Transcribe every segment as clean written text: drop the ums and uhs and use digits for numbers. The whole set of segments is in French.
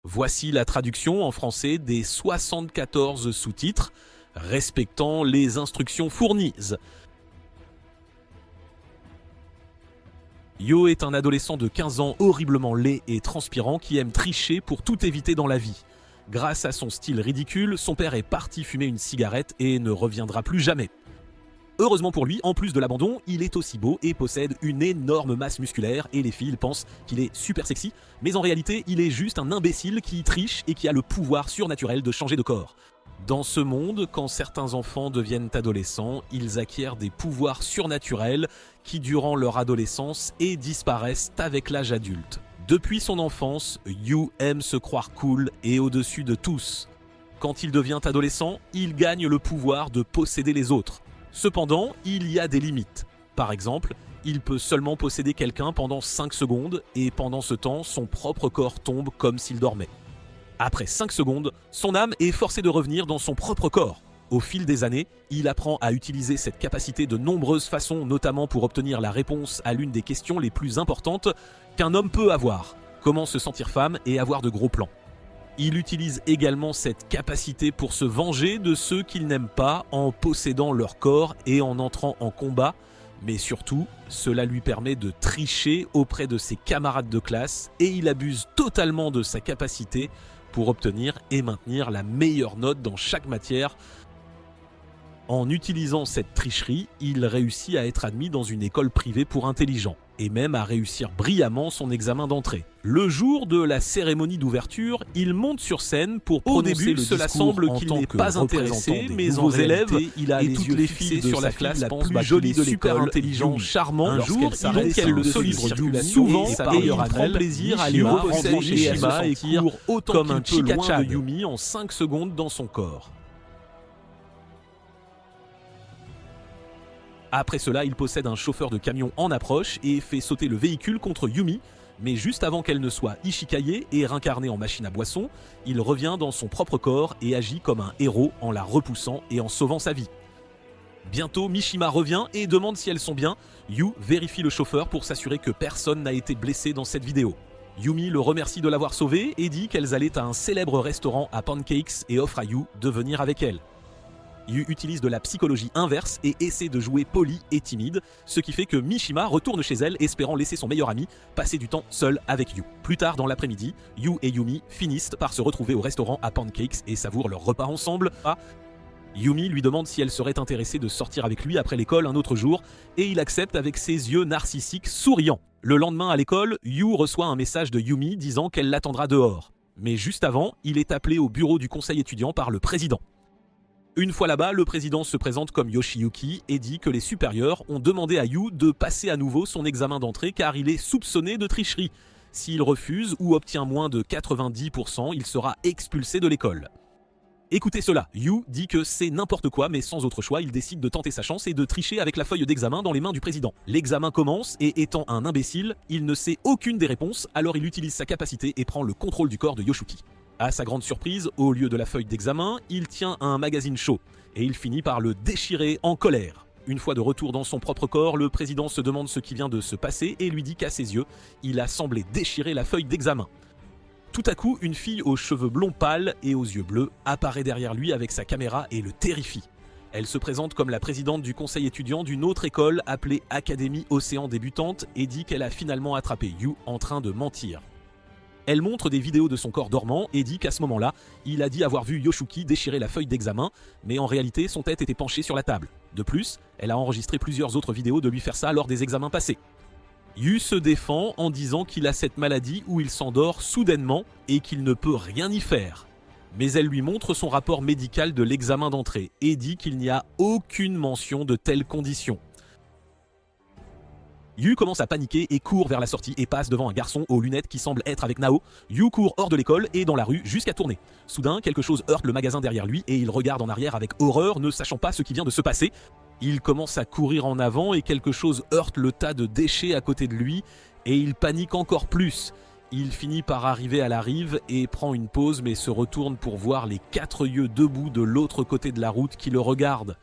Voici la traduction en français des 74 sous-titres respectant les instructions fournies. Yo est un adolescent de 15 ans horriblement laid et transpirant qui aime tricher pour tout éviter dans la vie. Grâce à son style ridicule, son père est parti fumer une cigarette et ne reviendra plus jamais. Heureusement pour lui, en plus de l'abandon, il est aussi beau et possède une énorme masse musculaire et les filles pensent qu'il est super sexy, mais en réalité, il est juste un imbécile qui triche et qui a le pouvoir surnaturel de changer de corps. Dans ce monde, quand certains enfants deviennent adolescents, ils acquièrent des pouvoirs surnaturels qui durant leur adolescence et disparaissent avec l'âge adulte. Depuis son enfance, Yu aime se croire cool et au-dessus de tous. Quand il devient adolescent, il gagne le pouvoir de posséder les autres. Cependant, il y a des limites. Par exemple, il peut seulement posséder quelqu'un pendant 5 secondes et pendant ce temps, son propre corps tombe comme s'il dormait. Après 5 secondes, son âme est forcée de revenir dans son propre corps. Au fil des années, il apprend à utiliser cette capacité de nombreuses façons, notamment pour obtenir la réponse à l'une des questions les plus importantes qu'un homme peut avoir. Comment se sentir femme et avoir de gros plans. Il utilise également cette capacité pour se venger de ceux qu'il n'aime pas en possédant leur corps et en entrant en combat, mais surtout, cela lui permet de tricher auprès de ses camarades de classe et il abuse totalement de sa capacité pour obtenir et maintenir la meilleure note dans chaque matière. En utilisant cette tricherie, il réussit à être admis dans une école privée pour intelligents et même à réussir brillamment son examen d'entrée. Le jour de la cérémonie d'ouverture, il monte sur scène pour prononcer le discours. Cela semble qu'il n'est pas intéressé, mais en élève, il a et toutes les filles sur la classe la plus jolie de l'école, intelligent, charmant. Un jour, il le sollicite souvent et il prend plaisir à lui reposer Mishima et court autant comme un Chikacha de Yumi en 5 secondes dans son corps. Après cela, il possède un chauffeur de camion en approche et fait sauter le véhicule contre Yumi, mais juste avant qu'elle ne soit Ishikaye et réincarnée en machine à boisson, il revient dans son propre corps et agit comme un héros en la repoussant et en sauvant sa vie. Bientôt, Mishima revient et demande si elles sont bien. Yu vérifie le chauffeur pour s'assurer que personne n'a été blessé dans cette vidéo. Yumi le remercie de l'avoir sauvé et dit qu'elles allaient à un célèbre restaurant à Pancakes et offre à Yu de venir avec elle. Yu utilise de la psychologie inverse et essaie de jouer poli et timide, ce qui fait que Mishima retourne chez elle espérant laisser son meilleur ami passer du temps seul avec Yu. Plus tard dans l'après-midi, Yu et Yumi finissent par se retrouver au restaurant à Pancakes et savourent leur repas ensemble. Yumi lui demande si elle serait intéressée de sortir avec lui après l'école un autre jour et il accepte avec ses yeux narcissiques souriants. Le lendemain à l'école, Yu reçoit un message de Yumi disant qu'elle l'attendra dehors. Mais juste avant, il est appelé au bureau du conseil étudiant par le président. Une fois là-bas, le président se présente comme Yoshiyuki et dit que les supérieurs ont demandé à Yu de passer à nouveau son examen d'entrée car il est soupçonné de tricherie. S'il refuse ou obtient moins de 90%, il sera expulsé de l'école. Écoutez cela, Yu dit que c'est n'importe quoi mais sans autre choix, il décide de tenter sa chance et de tricher avec la feuille d'examen dans les mains du président. L'examen commence et étant un imbécile, il ne sait aucune des réponses, alors il utilise sa capacité et prend le contrôle du corps de Yoshuki. À sa grande surprise, au lieu de la feuille d'examen, il tient un magazine chaud et il finit par le déchirer en colère. Une fois de retour dans son propre corps, le président se demande ce qui vient de se passer et lui dit qu'à ses yeux, il a semblé déchirer la feuille d'examen. Tout à coup, une fille aux cheveux blonds pâles et aux yeux bleus apparaît derrière lui avec sa caméra et le terrifie. Elle se présente comme la présidente du conseil étudiant d'une autre école appelée Académie Océan Débutante et dit qu'elle a finalement attrapé Yu en train de mentir. Elle montre des vidéos de son corps dormant et dit qu'à ce moment-là, il a dit avoir vu Yoshuki déchirer la feuille d'examen, mais en réalité, son tête était penchée sur la table. De plus, elle a enregistré plusieurs autres vidéos de lui faire ça lors des examens passés. Yu se défend en disant qu'il a cette maladie où il s'endort soudainement et qu'il ne peut rien y faire. Mais elle lui montre son rapport médical de l'examen d'entrée et dit qu'il n'y a aucune mention de telles conditions. Yu commence à paniquer et court vers la sortie et passe devant un garçon aux lunettes qui semble être avec Nao. Yu court hors de l'école et dans la rue jusqu'à tourner. Soudain, quelque chose heurte le magasin derrière lui et il regarde en arrière avec horreur, ne sachant pas ce qui vient de se passer. Il commence à courir en avant et quelque chose heurte le tas de déchets à côté de lui et il panique encore plus. Il finit par arriver à la rive et prend une pause mais se retourne pour voir les 4 yeux debout de l'autre côté de la route qui le regardent.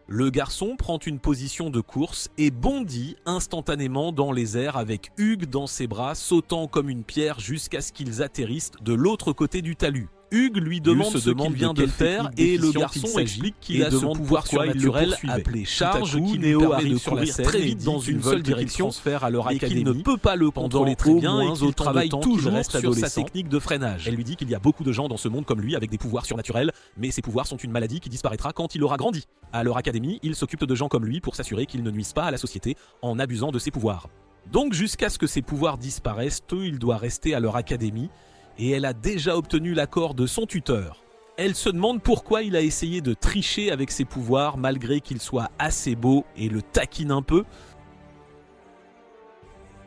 Le garçon prend une position de course et bondit instantanément dans les airs avec Hugh dans ses bras, sautant comme une pierre jusqu'à ce qu'ils atterrissent de l'autre côté du talus. Hugh lui demande ce qu'il vient de faire et le garçon explique qu'il a ce pouvoir surnaturel appelé charge qui Neo arrive sur la scène très vite dans une seule direction à leur académie et qu'il ne peut pas le contrôler très bien et qu'il travaille toujours sur sa technique de freinage. Elle lui dit qu'il y a beaucoup de gens dans ce monde comme lui avec des pouvoirs surnaturels, mais ces pouvoirs sont une maladie qui disparaîtra quand il aura grandi. À leur académie, il s'occupe de gens comme lui pour s'assurer qu'ils ne nuisent pas à la société en abusant de ses pouvoirs. Donc jusqu'à ce que ses pouvoirs disparaissent, il doit rester à leur académie. Et elle a déjà obtenu l'accord de son tuteur. Elle se demande pourquoi il a essayé de tricher avec ses pouvoirs malgré qu'il soit assez beau et le taquine un peu.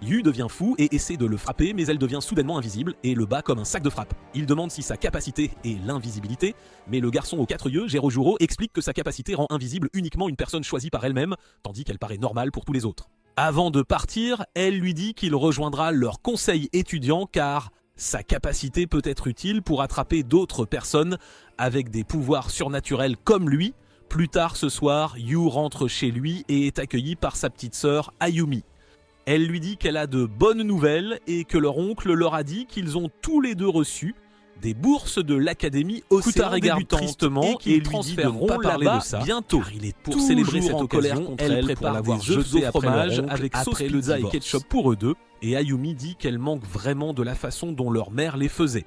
Yu devient fou et essaie de le frapper, mais elle devient soudainement invisible et le bat comme un sac de frappe. Il demande si sa capacité est l'invisibilité, mais le garçon aux 4 yeux, Jerojuro, explique que sa capacité rend invisible uniquement une personne choisie par elle-même, tandis qu'elle paraît normale pour tous les autres. Avant de partir, elle lui dit qu'il rejoindra leur conseil étudiant car sa capacité peut être utile pour attraper d'autres personnes avec des pouvoirs surnaturels comme lui. Plus tard ce soir, Yu rentre chez lui et est accueilli par sa petite sœur Ayumi. Elle lui dit qu'elle a de bonnes nouvelles et que leur oncle leur a dit qu'ils ont tous les deux reçu des bourses de l'académie Océan débutantes tristement et qu'ils transféreront là-bas bientôt. Car il est pour célébrer cette occasion, elle prépare des œufs au fromage avec sauce pizza et ketchup pour eux deux. Et Ayumi dit qu'elle manque vraiment de la façon dont leur mère les faisait.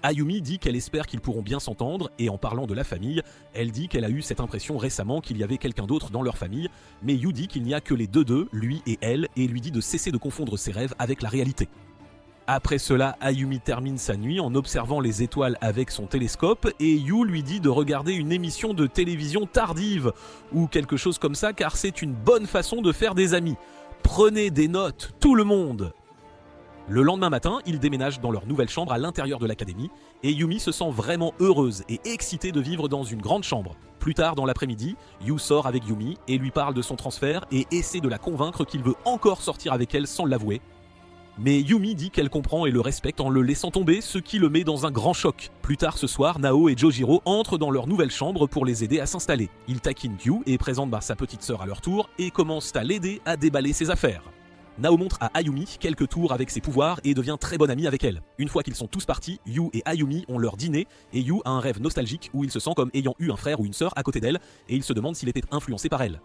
Ayumi dit qu'elle espère qu'ils pourront bien s'entendre et en parlant de la famille, elle dit qu'elle a eu cette impression récemment qu'il y avait quelqu'un d'autre dans leur famille, mais Yu dit qu'il n'y a que les deux, lui et elle, et lui dit de cesser de confondre ses rêves avec la réalité. Après cela, Ayumi termine sa nuit en observant les étoiles avec son télescope et Yu lui dit de regarder une émission de télévision tardive ou quelque chose comme ça car c'est une bonne façon de faire des amis. Prenez des notes, tout le monde! Le lendemain matin, ils déménagent dans leur nouvelle chambre à l'intérieur de l'académie et Yumi se sent vraiment heureuse et excitée de vivre dans une grande chambre. Plus tard dans l'après-midi, Yu sort avec Yumi et lui parle de son transfert et essaie de la convaincre qu'il veut encore sortir avec elle sans l'avouer. Mais Yumi dit qu'elle comprend et le respecte en le laissant tomber, ce qui le met dans un grand choc. Plus tard ce soir, Nao et Jojiro entrent dans leur nouvelle chambre pour les aider à s'installer. Ils taquinent Yu et présentent sa petite sœur à leur tour et commencent à l'aider à déballer ses affaires. Nao montre à Ayumi quelques tours avec ses pouvoirs et devient très bonne amie avec elle. Une fois qu'ils sont tous partis, Yu et Ayumi ont leur dîner et Yu a un rêve nostalgique où il se sent comme ayant eu un frère ou une sœur à côté d'elle et il se demande s'il était influencé par elle.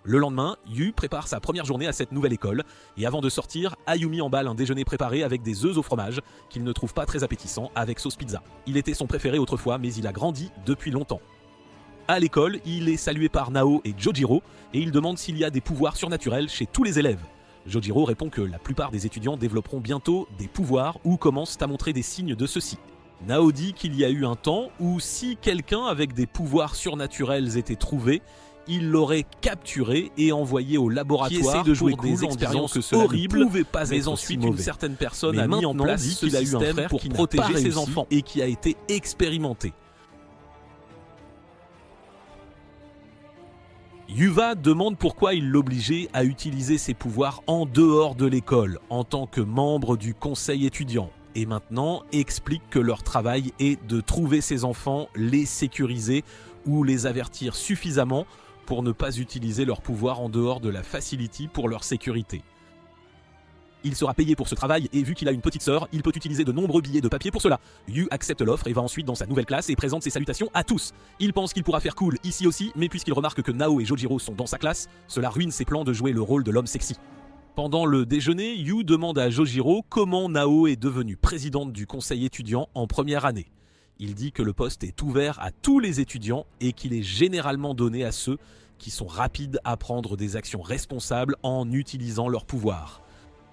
Le lendemain, Yu prépare sa première journée à cette nouvelle école et avant de sortir, Ayumi emballe un déjeuner préparé avec des œufs au fromage qu'il ne trouve pas très appétissant avec sauce pizza. Il était son préféré autrefois mais il a grandi depuis longtemps. À l'école, il est salué par Nao et Jojiro et il demande s'il y a des pouvoirs surnaturels chez tous les élèves. Jojiro répond que la plupart des étudiants développeront bientôt des pouvoirs ou commencent à montrer des signes de ceci. Nao dit qu'il y a eu un temps où si quelqu'un avec des pouvoirs surnaturels était trouvé, il l'aurait capturé et envoyé au laboratoire de jouer des expériences horribles, mais ensuite une certaine personne a mis en place qu'il a eu un frère pour protéger ses enfants et qui a été expérimenté. Yuva demande pourquoi il l'obligeait à utiliser ses pouvoirs en dehors de l'école, en tant que membre du conseil étudiant. Et maintenant, explique que leur travail est de trouver ses enfants, les sécuriser ou les avertir suffisamment pour ne pas utiliser leurs pouvoirs en dehors de la facility pour leur sécurité. Il sera payé pour ce travail et vu qu'il a une petite sœur, il peut utiliser de nombreux billets de papier pour cela. Yu accepte l'offre et va ensuite dans sa nouvelle classe et présente ses salutations à tous. Il pense qu'il pourra faire cool ici aussi, mais puisqu'il remarque que Nao et Jojiro sont dans sa classe, cela ruine ses plans de jouer le rôle de l'homme sexy. Pendant le déjeuner, Yu demande à Jojiro comment Nao est devenue présidente du conseil étudiant en première année. Il dit que le poste est ouvert à tous les étudiants et qu'il est généralement donné à ceux qui sont rapides à prendre des actions responsables en utilisant leurs pouvoirs.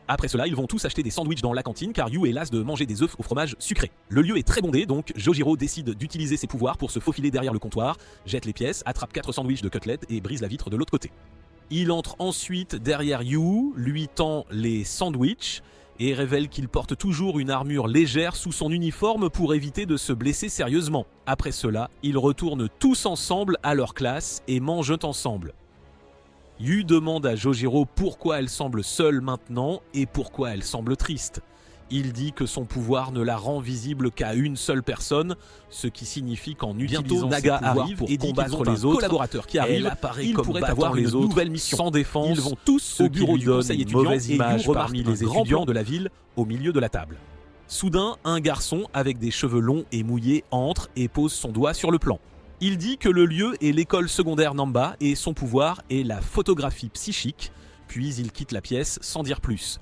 Après cela, ils vont tous acheter des sandwichs dans la cantine car Yu est las de manger des œufs au fromage sucré. Le lieu est très bondé, donc Jojiro décide d'utiliser ses pouvoirs pour se faufiler derrière le comptoir, jette les pièces, attrape 4 sandwichs de côtelettes et brise la vitre de l'autre côté. Il entre ensuite derrière Yu, lui tend les sandwichs et révèle qu'il porte toujours une armure légère sous son uniforme pour éviter de se blesser sérieusement. Après cela, ils retournent tous ensemble à leur classe et mangent ensemble. Yu demande à Jojiro pourquoi elle semble seule maintenant et pourquoi elle semble triste. Il dit que son pouvoir ne la rend visible qu'à une seule personne, ce qui signifie qu'en utilisant Naga arrive pour combattre les autres collaborateurs qui arrivent, il pourrait avoir les autres nouvelle mission. Sans défense, ils vont tous au bureau du conseil étudiant mauvaise image parmi les étudiants de la ville au milieu de la table. Soudain, un garçon avec des cheveux longs et mouillés entre et pose son doigt sur le plan. Il dit que le lieu est l'école secondaire Namba et son pouvoir est la photographie psychique, puis il quitte la pièce sans dire plus.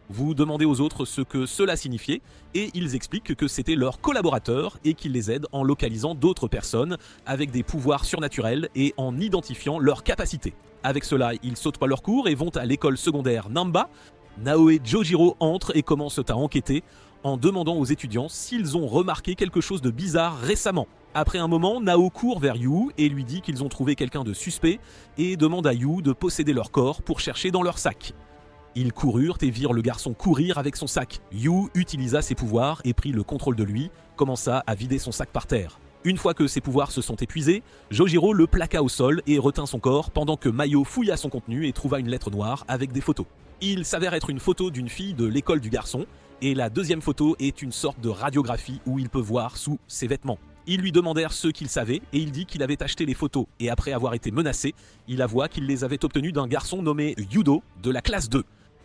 Vous demandez aux autres ce que cela signifiait et ils expliquent que c'était leur collaborateur et qu'ils les aident en localisant d'autres personnes avec des pouvoirs surnaturels et en identifiant leurs capacités. Avec cela, ils sautent pas leur cours et vont à l'école secondaire Namba. Nao et Jojiro entrent et commencent à enquêter en demandant aux étudiants s'ils ont remarqué quelque chose de bizarre récemment. Après un moment, Nao court vers Yu et lui dit qu'ils ont trouvé quelqu'un de suspect et demande à Yu de posséder leur corps pour chercher dans leur sac. Ils coururent et virent le garçon courir avec son sac. Yu utilisa ses pouvoirs et prit le contrôle de lui, commença à vider son sac par terre. Une fois que ses pouvoirs se sont épuisés, Jojiro le plaqua au sol et retint son corps pendant que Mayo fouilla son contenu et trouva une lettre noire avec des photos. Il s'avère être une photo d'une fille de l'école du garçon, et la deuxième photo est une sorte de radiographie où il peut voir sous ses vêtements. Ils lui demandèrent ce qu'il savait et il dit qu'il avait acheté les photos et après avoir été menacé, il avoua qu'il les avait obtenues d'un garçon nommé Yudo de la classe 2.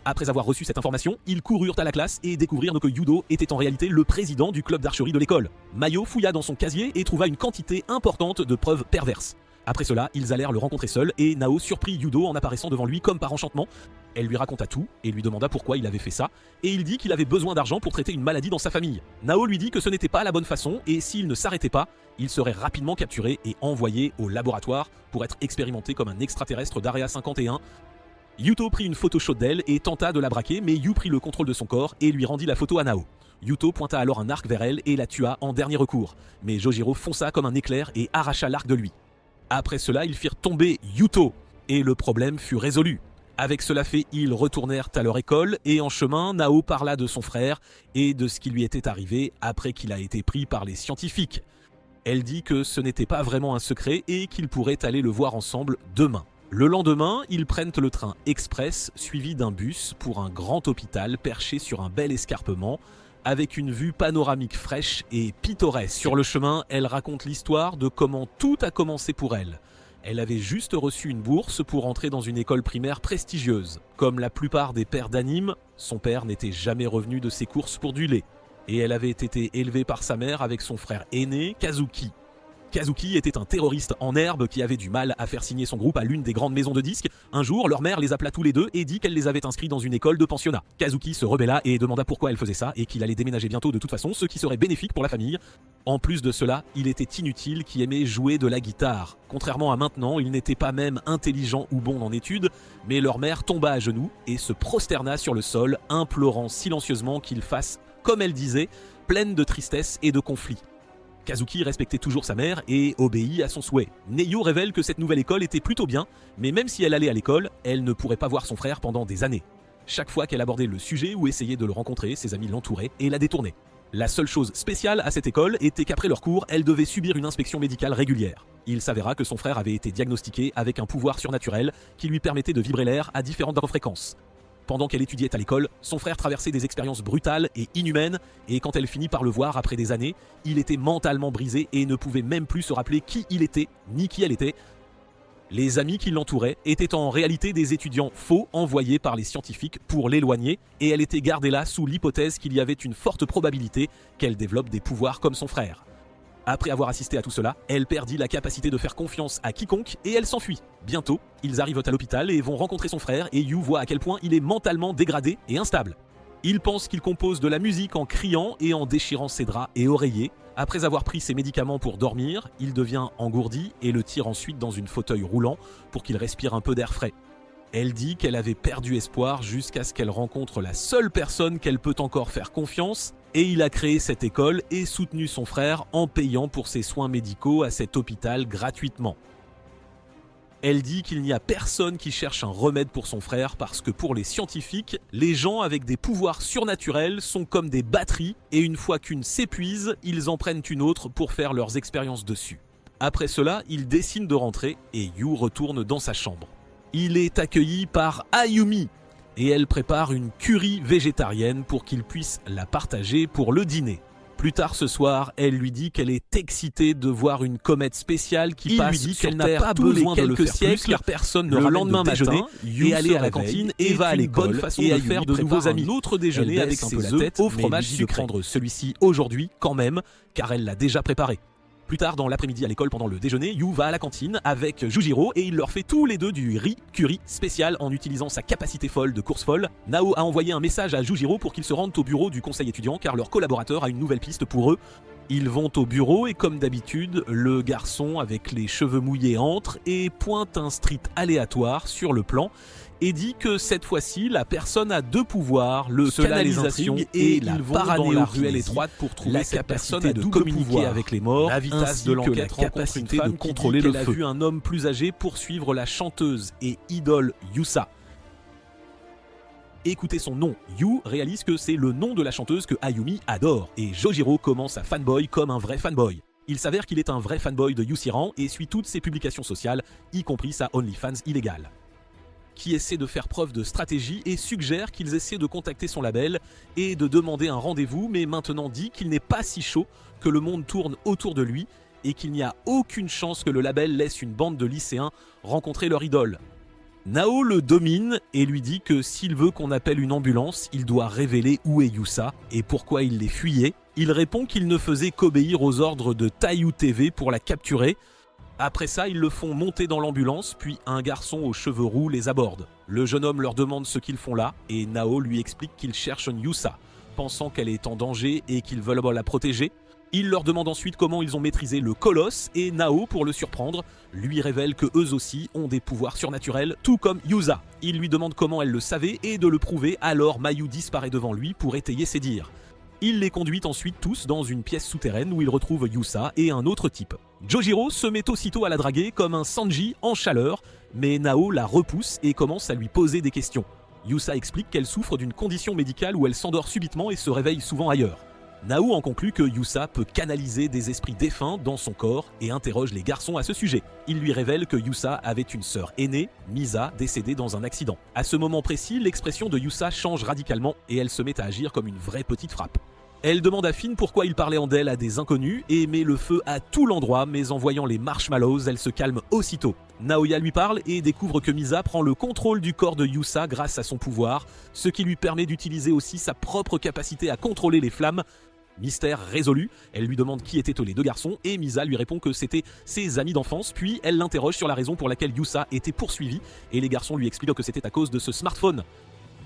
Après avoir reçu cette information, ils coururent à la classe et découvrirent que Yudo était en réalité le président du club d'archerie de l'école. Mayo fouilla dans son casier et trouva une quantité importante de preuves perverses. Après cela, ils allèrent le rencontrer seul et Nao surprit Yudo en apparaissant devant lui comme par enchantement. Elle lui raconta tout et lui demanda pourquoi il avait fait ça et il dit qu'il avait besoin d'argent pour traiter une maladie dans sa famille. Nao lui dit que ce n'était pas la bonne façon et s'il ne s'arrêtait pas, il serait rapidement capturé et envoyé au laboratoire pour être expérimenté comme un extraterrestre d'Area 51. Yuto prit une photo chaude d'elle et tenta de la braquer, mais Yu prit le contrôle de son corps et lui rendit la photo à Nao. Yuto pointa alors un arc vers elle et la tua en dernier recours, mais Jojiro fonça comme un éclair et arracha l'arc de lui. Après cela, ils firent tomber Yuto et le problème fut résolu. Avec cela fait, ils retournèrent à leur école et en chemin, Nao parla de son frère et de ce qui lui était arrivé après qu'il a été pris par les scientifiques. Elle dit que ce n'était pas vraiment un secret et qu'ils pourraient aller le voir ensemble demain. Le lendemain, ils prennent le train express suivi d'un bus pour un grand hôpital perché sur un bel escarpement avec une vue panoramique fraîche et pittoresque. Sur le chemin, elle raconte l'histoire de comment tout a commencé pour elle. Elle avait juste reçu une bourse pour entrer dans une école primaire prestigieuse. Comme la plupart des pères d'anime, son père n'était jamais revenu de ses courses pour du lait. Et elle avait été élevée par sa mère avec son frère aîné, Kazuki. Kazuki était un terroriste en herbe qui avait du mal à faire signer son groupe à l'une des grandes maisons de disques. Un jour, leur mère les appela tous les deux et dit qu'elle les avait inscrits dans une école de pensionnat. Kazuki se rebella et demanda pourquoi elle faisait ça et qu'il allait déménager bientôt de toute façon, ce qui serait bénéfique pour la famille. En plus de cela, il était inutile qui aimait jouer de la guitare. Contrairement à maintenant, il n'était pas même intelligent ou bon en études, mais leur mère tomba à genoux et se prosterna sur le sol, implorant silencieusement qu'il fasse, comme elle disait, pleine de tristesse et de conflit. Kazuki respectait toujours sa mère et obéit à son souhait. Neyo révèle que cette nouvelle école était plutôt bien, mais même si elle allait à l'école, elle ne pourrait pas voir son frère pendant des années. Chaque fois qu'elle abordait le sujet ou essayait de le rencontrer, ses amis l'entouraient et la détournaient. La seule chose spéciale à cette école était qu'après leur cours, elle devait subir une inspection médicale régulière. Il s'avéra que son frère avait été diagnostiqué avec un pouvoir surnaturel qui lui permettait de vibrer l'air à différentes fréquences. Pendant qu'elle étudiait à l'école, son frère traversait des expériences brutales et inhumaines, et quand elle finit par le voir après des années, il était mentalement brisé et ne pouvait même plus se rappeler qui il était, ni qui elle était. Les amis qui l'entouraient étaient en réalité des étudiants faux envoyés par les scientifiques pour l'éloigner, et elle était gardée là sous l'hypothèse qu'il y avait une forte probabilité qu'elle développe des pouvoirs comme son frère. Après avoir assisté à tout cela, elle perdit la capacité de faire confiance à quiconque et elle s'enfuit. Bientôt, ils arrivent à l'hôpital et vont rencontrer son frère et Yu voit à quel point il est mentalement dégradé et instable. Il pense qu'il compose de la musique en criant et en déchirant ses draps et oreillers. Après avoir pris ses médicaments pour dormir, il devient engourdi et le tire ensuite dans une fauteuil roulant pour qu'il respire un peu d'air frais. Elle dit qu'elle avait perdu espoir jusqu'à ce qu'elle rencontre la seule personne qu'elle peut encore faire confiance, et il a créé cette école et soutenu son frère en payant pour ses soins médicaux à cet hôpital gratuitement. Elle dit qu'il n'y a personne qui cherche un remède pour son frère parce que pour les scientifiques, les gens avec des pouvoirs surnaturels sont comme des batteries et une fois qu'une s'épuise, ils en prennent une autre pour faire leurs expériences dessus. Après cela, il décide de rentrer et Yu retourne dans sa chambre. Il est accueilli par Ayumi. et elle prépare une curry végétarienne pour qu'il puisse la partager pour le dîner. Plus tard ce soir, elle lui dit qu'elle est excitée de voir une comète spéciale qui passe sur Terre. Il lui dit qu'elle n'a pas besoin de le faire plus, car personne ne ramène de lendemain matin et aller à la cantine et va à l'école façon de faire de nouveaux amis. Autre déjeuner avec ses œufs au fromage sucré. Prendre celui-ci aujourd'hui quand même, car elle l'a déjà préparé. Plus tard dans l'après-midi à l'école pendant le déjeuner, Yu va à la cantine avec Jujiro et il leur fait tous les deux du riz curry spécial en utilisant sa capacité folle de course folle. Nao a envoyé un message à Jujiro pour qu'ils se rendent au bureau du conseil étudiant car leur collaborateur a une nouvelle piste pour eux. Ils vont au bureau et comme d'habitude, le garçon avec les cheveux mouillés entre et pointe un street aléatoire sur le plan et dit que cette fois-ci, la personne a deux pouvoirs, le canalisation et la dans la ruelle étroite pour trouver cette personne de communiquer avec les morts, la vitesse de l'enquête, la capacité de contrôler le feu. Elle a vu un homme plus âgé poursuivre la chanteuse et idole Yusa. Écoutez son nom, Yu réalise que c'est le nom de la chanteuse que Ayumi adore, et Jojiro commence à fanboy comme un vrai fanboy. Il s'avère qu'il est un vrai fanboy de Yusiran et suit toutes ses publications sociales, y compris sa OnlyFans illégale, qui essaie de faire preuve de stratégie et suggère qu'ils essaient de contacter son label et de demander un rendez-vous, mais maintenant dit qu'il n'est pas si chaud, que le monde tourne autour de lui et qu'il n'y a aucune chance que le label laisse une bande de lycéens rencontrer leur idole. Nao le domine et lui dit que s'il veut qu'on appelle une ambulance, il doit révéler où est Yusa et pourquoi il les fuyait. Il répond qu'il ne faisait qu'obéir aux ordres de Taiyu TV pour la capturer. Après ça, ils le font monter dans l'ambulance, puis un garçon aux cheveux roux les aborde. Le jeune homme leur demande ce qu'ils font là, et Nao lui explique qu'ils cherchent Yusa, pensant qu'elle est en danger et qu'ils veulent la protéger. Il leur demande ensuite comment ils ont maîtrisé le colosse, et Nao, pour le surprendre, lui révèle que eux aussi ont des pouvoirs surnaturels, tout comme Yusa. Il lui demande comment elle le savait et de le prouver, alors Mayu disparaît devant lui pour étayer ses dires. Il les conduit ensuite tous dans une pièce souterraine où il retrouve Yusa et un autre type. Jojiro se met aussitôt à la draguer comme un Sanji en chaleur, mais Nao la repousse et commence à lui poser des questions. Yusa explique qu'elle souffre d'une condition médicale où elle s'endort subitement et se réveille souvent ailleurs. Nao en conclut que Yusa peut canaliser des esprits défunts dans son corps et interroge les garçons à ce sujet. Il lui révèle que Yusa avait une sœur aînée, Misa, décédée dans un accident. À ce moment précis, l'expression de Yusa change radicalement et elle se met à agir comme une vraie petite frappe. Elle demande à Finn pourquoi il parlait en d'elle à des inconnus et met le feu à tout l'endroit, mais en voyant les marshmallows, elle se calme aussitôt. Naoya lui parle et découvre que Misa prend le contrôle du corps de Yusa grâce à son pouvoir, ce qui lui permet d'utiliser aussi sa propre capacité à contrôler les flammes. Mystère résolu, elle lui demande qui étaient les deux garçons et Misa lui répond que c'était ses amis d'enfance, puis elle l'interroge sur la raison pour laquelle Yusa était poursuivi et les garçons lui expliquent que c'était à cause de ce smartphone.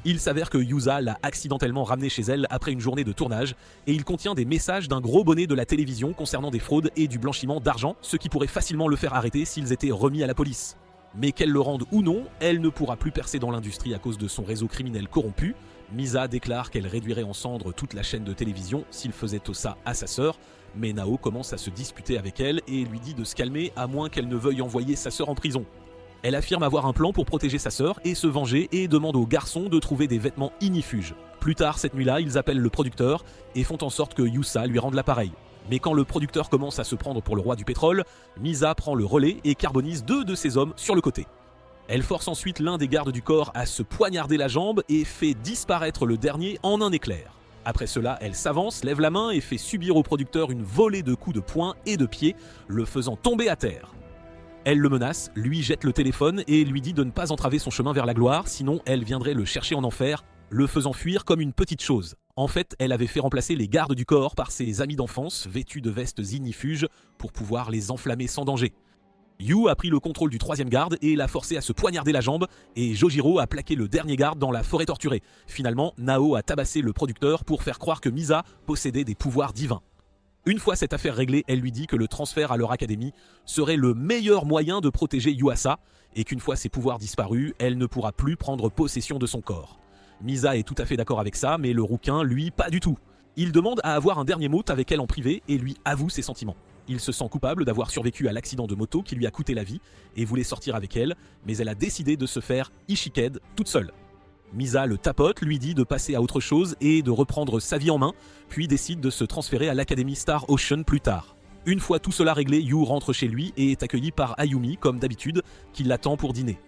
Il s'avère que Yusa l'a accidentellement ramené chez elle après une journée de tournage et il contient des messages d'un gros bonnet de la télévision concernant des fraudes et du blanchiment d'argent, ce qui pourrait facilement le faire arrêter s'ils étaient remis à la police. Mais qu'elle le rende ou non, elle ne pourra plus percer dans l'industrie à cause de son réseau criminel corrompu. Misa déclare qu'elle réduirait en cendres toute la chaîne de télévision s'il faisait ça à sa sœur, mais Nao commence à se disputer avec elle et lui dit de se calmer à moins qu'elle ne veuille envoyer sa sœur en prison. Elle affirme avoir un plan pour protéger sa sœur et se venger et demande aux garçons de trouver des vêtements ignifuges. Plus tard cette nuit-là, ils appellent le producteur et font en sorte que Yusa lui rende l'appareil. Mais quand le producteur commence à se prendre pour le roi du pétrole, Misa prend le relais et carbonise 2 de ses hommes sur le côté. Elle force ensuite l'un des gardes du corps à se poignarder la jambe et fait disparaître le dernier en un éclair. Après cela, elle s'avance, lève la main et fait subir au producteur une volée de coups de poing et de pied, le faisant tomber à terre. Elle le menace, lui jette le téléphone et lui dit de ne pas entraver son chemin vers la gloire, sinon elle viendrait le chercher en enfer, le faisant fuir comme une petite chose. En fait, elle avait fait remplacer les gardes du corps par ses amis d'enfance vêtus de vestes ignifuges pour pouvoir les enflammer sans danger. Yu a pris le contrôle du 3e garde et l'a forcé à se poignarder la jambe et Jojiro a plaqué le dernier garde dans la forêt torturée. Finalement, Nao a tabassé le producteur pour faire croire que Misa possédait des pouvoirs divins. Une fois cette affaire réglée, elle lui dit que le transfert à leur académie serait le meilleur moyen de protéger Yuasa et qu'une fois ses pouvoirs disparus, elle ne pourra plus prendre possession de son corps. Misa est tout à fait d'accord avec ça, mais le rouquin, lui, pas du tout. Il demande à avoir un dernier mot avec elle en privé et lui avoue ses sentiments. Il se sent coupable d'avoir survécu à l'accident de moto qui lui a coûté la vie et voulait sortir avec elle, mais elle a décidé de se faire Ishiked toute seule. Misa le tapote, lui dit de passer à autre chose et de reprendre sa vie en main, puis décide de se transférer à l'Académie Star Ocean plus tard. Une fois tout cela réglé, Yu rentre chez lui et est accueilli par Ayumi, comme d'habitude, qui l'attend pour dîner.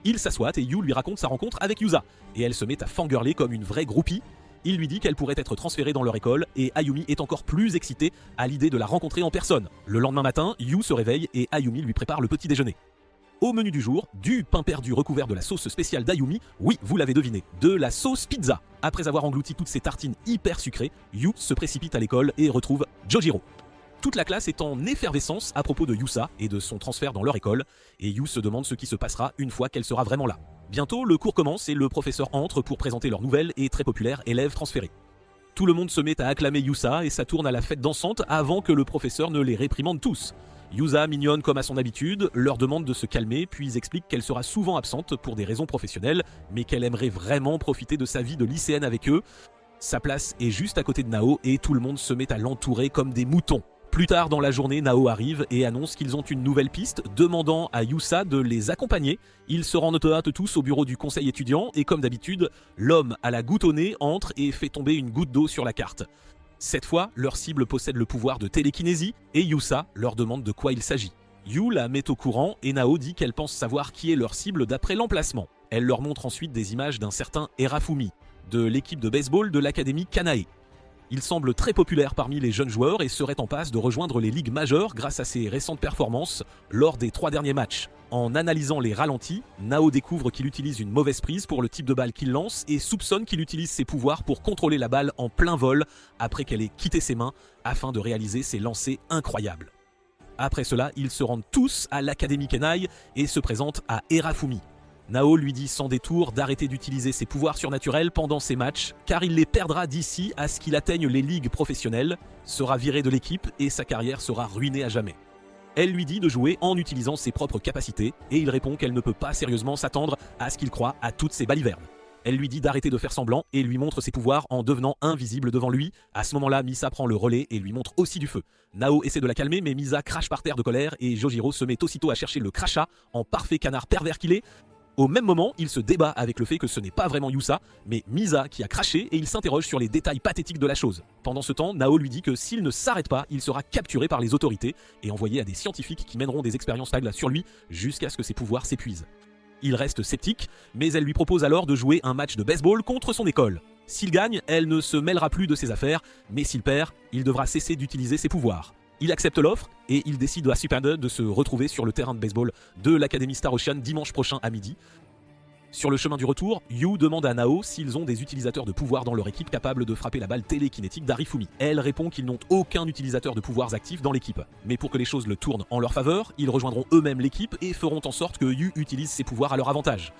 Il s'assoit et Yu lui raconte sa rencontre avec Yusa, et elle se met à fangirler comme une vraie groupie. Il lui dit qu'elle pourrait être transférée dans leur école et Ayumi est encore plus excitée à l'idée de la rencontrer en personne. Le lendemain matin, Yu se réveille et Ayumi lui prépare le petit déjeuner. Au menu du jour, du pain perdu recouvert de la sauce spéciale d'Ayumi, oui, vous l'avez deviné, de la sauce pizza. Après avoir englouti toutes ces tartines hyper sucrées, Yu se précipite à l'école et retrouve Jojiro. Toute la classe est en effervescence à propos de Yusa et de son transfert dans leur école, et Yu se demande ce qui se passera une fois qu'elle sera vraiment là. Bientôt, le cours commence et le professeur entre pour présenter leur nouvelle et très populaire élève transféré. Tout le monde se met à acclamer Yusa et ça tourne à la fête dansante avant que le professeur ne les réprimande tous. Yusa, mignonne comme à son habitude, leur demande de se calmer puis explique qu'elle sera souvent absente pour des raisons professionnelles, mais qu'elle aimerait vraiment profiter de sa vie de lycéenne avec eux. Sa place est juste à côté de Nao et tout le monde se met à l'entourer comme des moutons. Plus tard dans la journée, Nao arrive et annonce qu'ils ont une nouvelle piste, demandant à Yusa de les accompagner. Ils se rendent hâte tous au bureau du conseil étudiant et comme d'habitude, l'homme à la goutte au nez entre et fait tomber une goutte d'eau sur la carte. Cette fois, leur cible possède le pouvoir de télékinésie et Yusa leur demande de quoi il s'agit. Yu la met au courant et Nao dit qu'elle pense savoir qui est leur cible d'après l'emplacement. Elle leur montre ensuite des images d'un certain Erafumi, de l'équipe de baseball de l'académie Kanae. Il semble très populaire parmi les jeunes joueurs et serait en passe de rejoindre les ligues majeures grâce à ses récentes performances lors des 3 derniers matchs. En analysant les ralentis, Nao découvre qu'il utilise une mauvaise prise pour le type de balle qu'il lance et soupçonne qu'il utilise ses pouvoirs pour contrôler la balle en plein vol après qu'elle ait quitté ses mains afin de réaliser ses lancers incroyables. Après cela, ils se rendent tous à l'Académie Kenai et se présentent à Erafumi. Nao lui dit sans détour d'arrêter d'utiliser ses pouvoirs surnaturels pendant ses matchs, car il les perdra d'ici à ce qu'il atteigne les ligues professionnelles, sera viré de l'équipe et sa carrière sera ruinée à jamais. Elle lui dit de jouer en utilisant ses propres capacités, et il répond qu'elle ne peut pas sérieusement s'attendre à ce qu'il croie à toutes ses balivernes. Elle lui dit d'arrêter de faire semblant et lui montre ses pouvoirs en devenant invisible devant lui. À ce moment-là, Misa prend le relais et lui montre aussi du feu. Nao essaie de la calmer, mais Misa crache par terre de colère et Jojiro se met aussitôt à chercher le crachat en parfait canard pervers qu'il est. Au même moment, il se débat avec le fait que ce n'est pas vraiment Yusa, mais Misa qui a craché et il s'interroge sur les détails pathétiques de la chose. Pendant ce temps, Nao lui dit que s'il ne s'arrête pas, il sera capturé par les autorités et envoyé à des scientifiques qui mèneront des expériences stables sur lui jusqu'à ce que ses pouvoirs s'épuisent. Il reste sceptique, mais elle lui propose alors de jouer un match de baseball contre son école. S'il gagne, elle ne se mêlera plus de ses affaires, mais s'il perd, il devra cesser d'utiliser ses pouvoirs. Il accepte l'offre et il décide à Supernode de se retrouver sur le terrain de baseball de l'Académie Star Ocean dimanche prochain à midi. Sur le chemin du retour, Yu demande à Nao s'ils ont des utilisateurs de pouvoir dans leur équipe capables de frapper la balle télékinétique d'Arifumi. Elle répond qu'ils n'ont aucun utilisateur de pouvoirs actifs dans l'équipe. Mais pour que les choses le tournent en leur faveur, ils rejoindront eux-mêmes l'équipe et feront en sorte que Yu utilise ses pouvoirs à leur avantage.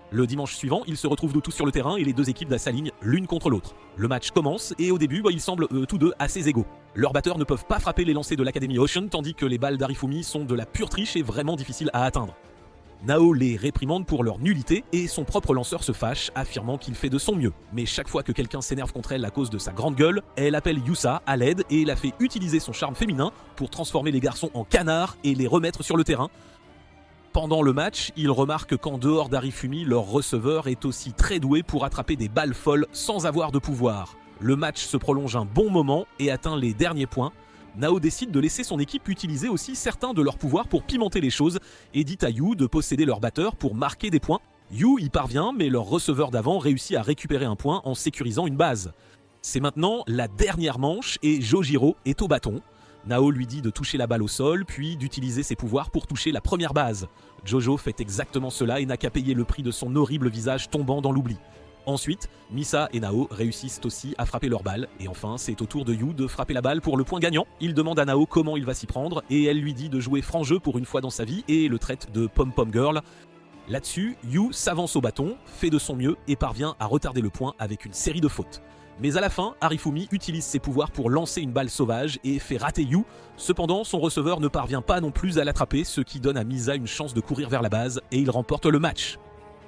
Le dimanche suivant, ils se retrouvent tous sur le terrain et les deux équipes s'alignent l'une contre l'autre. Le match commence et au début, ils semblent tous deux assez égaux. Leurs batteurs ne peuvent pas frapper les lancers de l'Académie Ocean, tandis que les balles d'Arifumi sont de la pure triche et vraiment difficiles à atteindre. Nao les réprimande pour leur nullité et son propre lanceur se fâche, affirmant qu'il fait de son mieux. Mais chaque fois que quelqu'un s'énerve contre elle à cause de sa grande gueule, elle appelle Yusa à l'aide et la fait utiliser son charme féminin pour transformer les garçons en canards et les remettre sur le terrain. Pendant le match, ils remarquent qu'en dehors d'Arifumi, leur receveur est aussi très doué pour attraper des balles folles sans avoir de pouvoir. Le match se prolonge un bon moment et atteint les derniers points. Nao décide de laisser son équipe utiliser aussi certains de leurs pouvoirs pour pimenter les choses et dit à Yu de posséder leur batteur pour marquer des points. Yu y parvient, mais leur receveur d'avant réussit à récupérer un point en sécurisant une base. C'est maintenant la dernière manche et Jojiro est au bâton. Nao lui dit de toucher la balle au sol, puis d'utiliser ses pouvoirs pour toucher la première base. Jojo fait exactement cela et n'a qu'à payer le prix de son horrible visage tombant dans l'oubli. Ensuite, Misa et Nao réussissent aussi à frapper leur balle, et enfin c'est au tour de Yu de frapper la balle pour le point gagnant. Il demande à Nao comment il va s'y prendre, et elle lui dit de jouer franc jeu pour une fois dans sa vie, et le traite de pom-pom girl. Là-dessus, Yu s'avance au bâton, fait de son mieux, et parvient à retarder le point avec une série de fautes. Mais à la fin, Arifumi utilise ses pouvoirs pour lancer une balle sauvage et fait rater Yu. Cependant, son receveur ne parvient pas non plus à l'attraper, ce qui donne à Misa une chance de courir vers la base, et il remporte le match.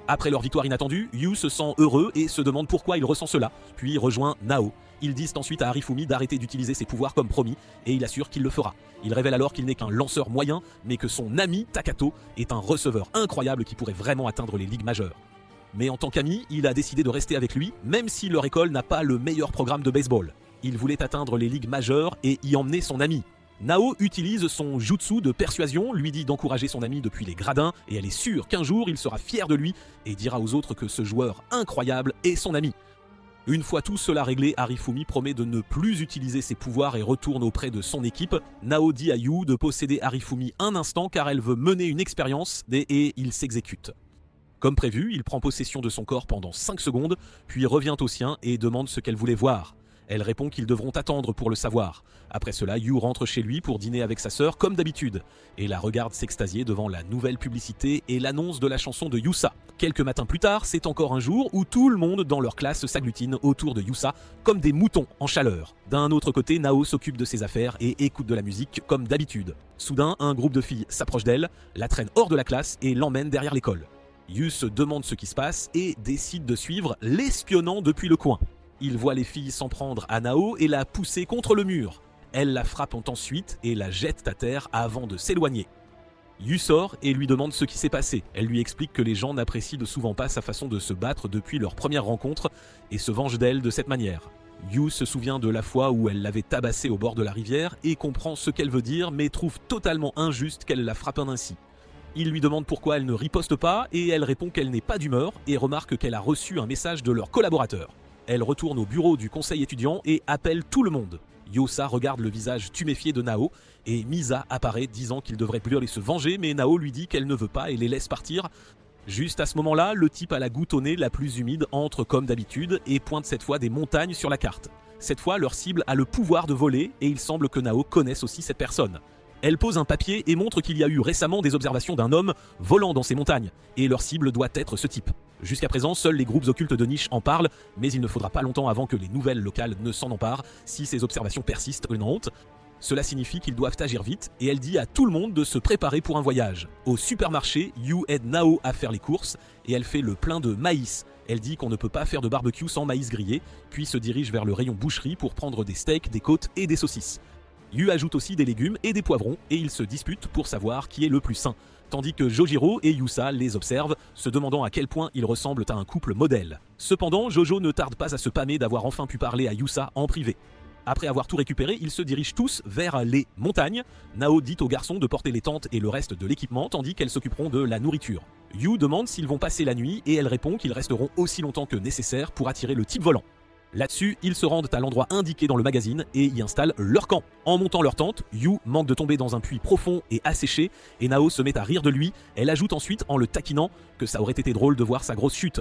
Après leur victoire inattendue, Yu se sent heureux et se demande pourquoi il ressent cela, puis rejoint Nao. Ils disent ensuite à Arifumi d'arrêter d'utiliser ses pouvoirs comme promis, et il assure qu'il le fera. Il révèle alors qu'il n'est qu'un lanceur moyen, mais que son ami Takato est un receveur incroyable qui pourrait vraiment atteindre les ligues majeures. Mais en tant qu'ami, il a décidé de rester avec lui, même si leur école n'a pas le meilleur programme de baseball. Il voulait atteindre les ligues majeures et y emmener son ami. Nao utilise son jutsu de persuasion, lui dit d'encourager son ami depuis les gradins, et elle est sûre qu'un jour il sera fier de lui et dira aux autres que ce joueur incroyable est son ami. Une fois tout cela réglé, Arifumi promet de ne plus utiliser ses pouvoirs et retourne auprès de son équipe. Nao dit à Yu de posséder Arifumi un instant car elle veut mener une expérience et il s'exécute. Comme prévu, il prend possession de son corps pendant 5 secondes, puis revient au sien et demande ce qu'elle voulait voir. Elle répond qu'ils devront attendre pour le savoir. Après cela, Yu rentre chez lui pour dîner avec sa sœur comme d'habitude, et la regarde s'extasier devant la nouvelle publicité et l'annonce de la chanson de Yusa. Quelques matins plus tard, c'est encore un jour où tout le monde dans leur classe s'agglutine autour de Yusa comme des moutons en chaleur. D'un autre côté, Nao s'occupe de ses affaires et écoute de la musique comme d'habitude. Soudain, un groupe de filles s'approche d'elle, la traîne hors de la classe et l'emmène derrière l'école. Yu se demande ce qui se passe et décide de suivre l'espionnant depuis le coin. Il voit les filles s'en prendre à Nao et la pousser contre le mur. Elles la frappent ensuite et la jettent à terre avant de s'éloigner. Yu sort et lui demande ce qui s'est passé. Elle lui explique que les gens n'apprécient souvent pas sa façon de se battre depuis leur première rencontre et se vengent d'elle de cette manière. Yu se souvient de la fois où elle l'avait tabassée au bord de la rivière et comprend ce qu'elle veut dire mais trouve totalement injuste qu'elle la frappe ainsi. Il lui demande pourquoi elle ne riposte pas et elle répond qu'elle n'est pas d'humeur et remarque qu'elle a reçu un message de leur collaborateur. Elle retourne au bureau du conseil étudiant et appelle tout le monde. Yusa regarde le visage tuméfié de Nao et Misa apparaît disant qu'il devrait plus aller se venger mais Nao lui dit qu'elle ne veut pas et les laisse partir. Juste à ce moment-là, le type à la goutte au nez la plus humide entre comme d'habitude et pointe cette fois des montagnes sur la carte. Cette fois, leur cible a le pouvoir de voler et il semble que Nao connaisse aussi cette personne. Elle pose un papier et montre qu'il y a eu récemment des observations d'un homme volant dans ces montagnes, et leur cible doit être ce type. Jusqu'à présent, seuls les groupes occultes de niche en parlent, mais il ne faudra pas longtemps avant que les nouvelles locales ne s'en emparent. Si ces observations persistent, une honte. Cela signifie qu'ils doivent agir vite, et elle dit à tout le monde de se préparer pour un voyage. Au supermarché, Yu aide Nao à faire les courses, et elle fait le plein de maïs. Elle dit qu'on ne peut pas faire de barbecue sans maïs grillé, puis se dirige vers le rayon boucherie pour prendre des steaks, des côtes et des saucisses. Yu ajoute aussi des légumes et des poivrons et ils se disputent pour savoir qui est le plus sain, tandis que Jojiro et Yusa les observent, se demandant à quel point ils ressemblent à un couple modèle. Cependant, Jojo ne tarde pas à se pâmer d'avoir enfin pu parler à Yusa en privé. Après avoir tout récupéré, ils se dirigent tous vers les montagnes. Nao dit aux garçons de porter les tentes et le reste de l'équipement, tandis qu'elles s'occuperont de la nourriture. Yu demande s'ils vont passer la nuit et elle répond qu'ils resteront aussi longtemps que nécessaire pour attirer le type volant. Là-dessus, ils se rendent à l'endroit indiqué dans le magazine et y installent leur camp. En montant leur tente, Yu manque de tomber dans un puits profond et asséché et Nao se met à rire de lui. Elle ajoute ensuite en le taquinant que ça aurait été drôle de voir sa grosse chute.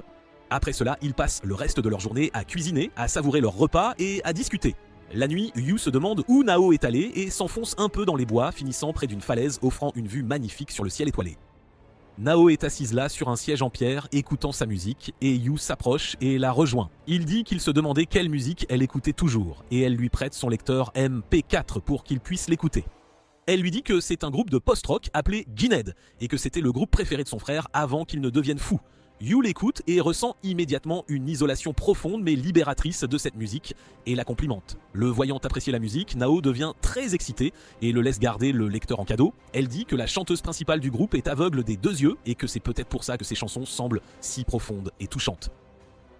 Après cela, ils passent le reste de leur journée à cuisiner, à savourer leur repas et à discuter. La nuit, Yu se demande où Nao est allé et s'enfonce un peu dans les bois, finissant près d'une falaise offrant une vue magnifique sur le ciel étoilé. Nao est assise là sur un siège en pierre, écoutant sa musique, et Yu s'approche et la rejoint. Il dit qu'il se demandait quelle musique elle écoutait toujours, et elle lui prête son lecteur MP4 pour qu'il puisse l'écouter. Elle lui dit que c'est un groupe de post-rock appelé Gined, et que c'était le groupe préféré de son frère avant qu'il ne devienne fou. Yu l'écoute et ressent immédiatement une isolation profonde mais libératrice de cette musique et la complimente. Le voyant apprécier la musique, Nao devient très excitée et le laisse garder le lecteur en cadeau. Elle dit que la chanteuse principale du groupe est aveugle des 2 yeux et que c'est peut-être pour ça que ses chansons semblent si profondes et touchantes.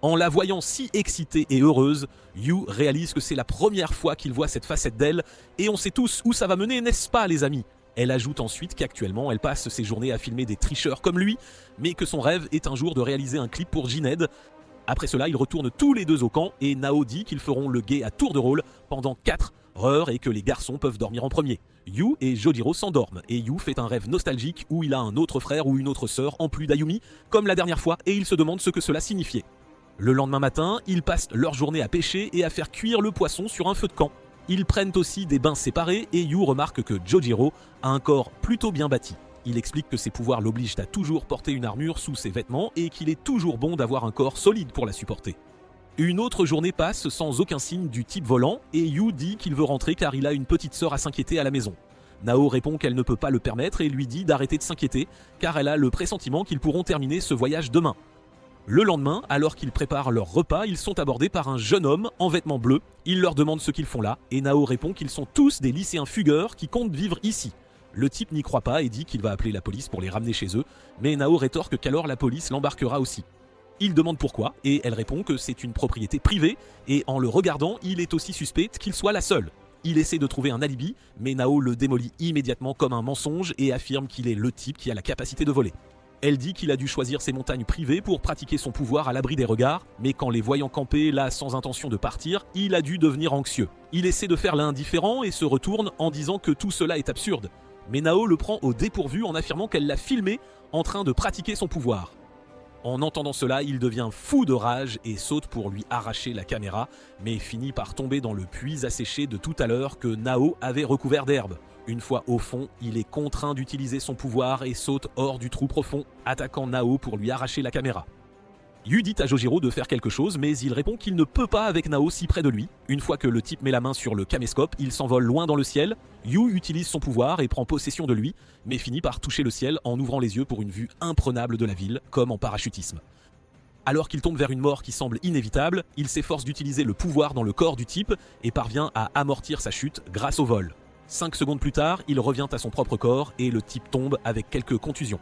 En la voyant si excitée et heureuse, Yu réalise que c'est la première fois qu'il voit cette facette d'elle et on sait tous où ça va mener, n'est-ce pas les amis ? Elle ajoute ensuite qu'actuellement elle passe ses journées à filmer des tricheurs comme lui, mais que son rêve est un jour de réaliser un clip pour Gined. Après cela, ils retournent tous les 2 au camp et Nao dit qu'ils feront le guet à tour de rôle pendant 4 heures et que les garçons peuvent dormir en premier. Yu et Jojiro s'endorment et Yu fait un rêve nostalgique où il a un autre frère ou une autre sœur en plus d'Ayumi, comme la dernière fois, et il se demande ce que cela signifiait. Le lendemain matin, ils passent leur journée à pêcher et à faire cuire le poisson sur un feu de camp. Ils prennent aussi des bains séparés et Yu remarque que Jojiro a un corps plutôt bien bâti. Il explique que ses pouvoirs l'obligent à toujours porter une armure sous ses vêtements et qu'il est toujours bon d'avoir un corps solide pour la supporter. Une autre journée passe sans aucun signe du type volant et Yu dit qu'il veut rentrer car il a une petite sœur à s'inquiéter à la maison. Nao répond qu'elle ne peut pas le permettre et lui dit d'arrêter de s'inquiéter car elle a le pressentiment qu'ils pourront terminer ce voyage demain. Le lendemain, alors qu'ils préparent leur repas, ils sont abordés par un jeune homme en vêtements bleus. Il leur demande ce qu'ils font là, et Nao répond qu'ils sont tous des lycéens fugueurs qui comptent vivre ici. Le type n'y croit pas et dit qu'il va appeler la police pour les ramener chez eux, mais Nao rétorque qu'alors la police l'embarquera aussi. Il demande pourquoi, et elle répond que c'est une propriété privée, et en le regardant, il est aussi suspect qu'il soit la seule. Il essaie de trouver un alibi, mais Nao le démolit immédiatement comme un mensonge et affirme qu'il est le type qui a la capacité de voler. Elle dit qu'il a dû choisir ses montagnes privées pour pratiquer son pouvoir à l'abri des regards, mais qu'en les voyant camper là sans intention de partir, il a dû devenir anxieux. Il essaie de faire l'indifférent et se retourne en disant que tout cela est absurde. Mais Nao le prend au dépourvu en affirmant qu'elle l'a filmé en train de pratiquer son pouvoir. En entendant cela, il devient fou de rage et saute pour lui arracher la caméra, mais finit par tomber dans le puits asséché de tout à l'heure que Nao avait recouvert d'herbe. Une fois au fond, il est contraint d'utiliser son pouvoir et saute hors du trou profond, attaquant Nao pour lui arracher la caméra. Yu dit à Jojiro de faire quelque chose, mais il répond qu'il ne peut pas avec Nao si près de lui. Une fois que le type met la main sur le caméscope, il s'envole loin dans le ciel. Yu utilise son pouvoir et prend possession de lui, mais finit par toucher le ciel en ouvrant les yeux pour une vue imprenable de la ville, comme en parachutisme. Alors qu'il tombe vers une mort qui semble inévitable, il s'efforce d'utiliser le pouvoir dans le corps du type et parvient à amortir sa chute grâce au vol. 5 secondes plus tard, il revient à son propre corps et le type tombe avec quelques contusions.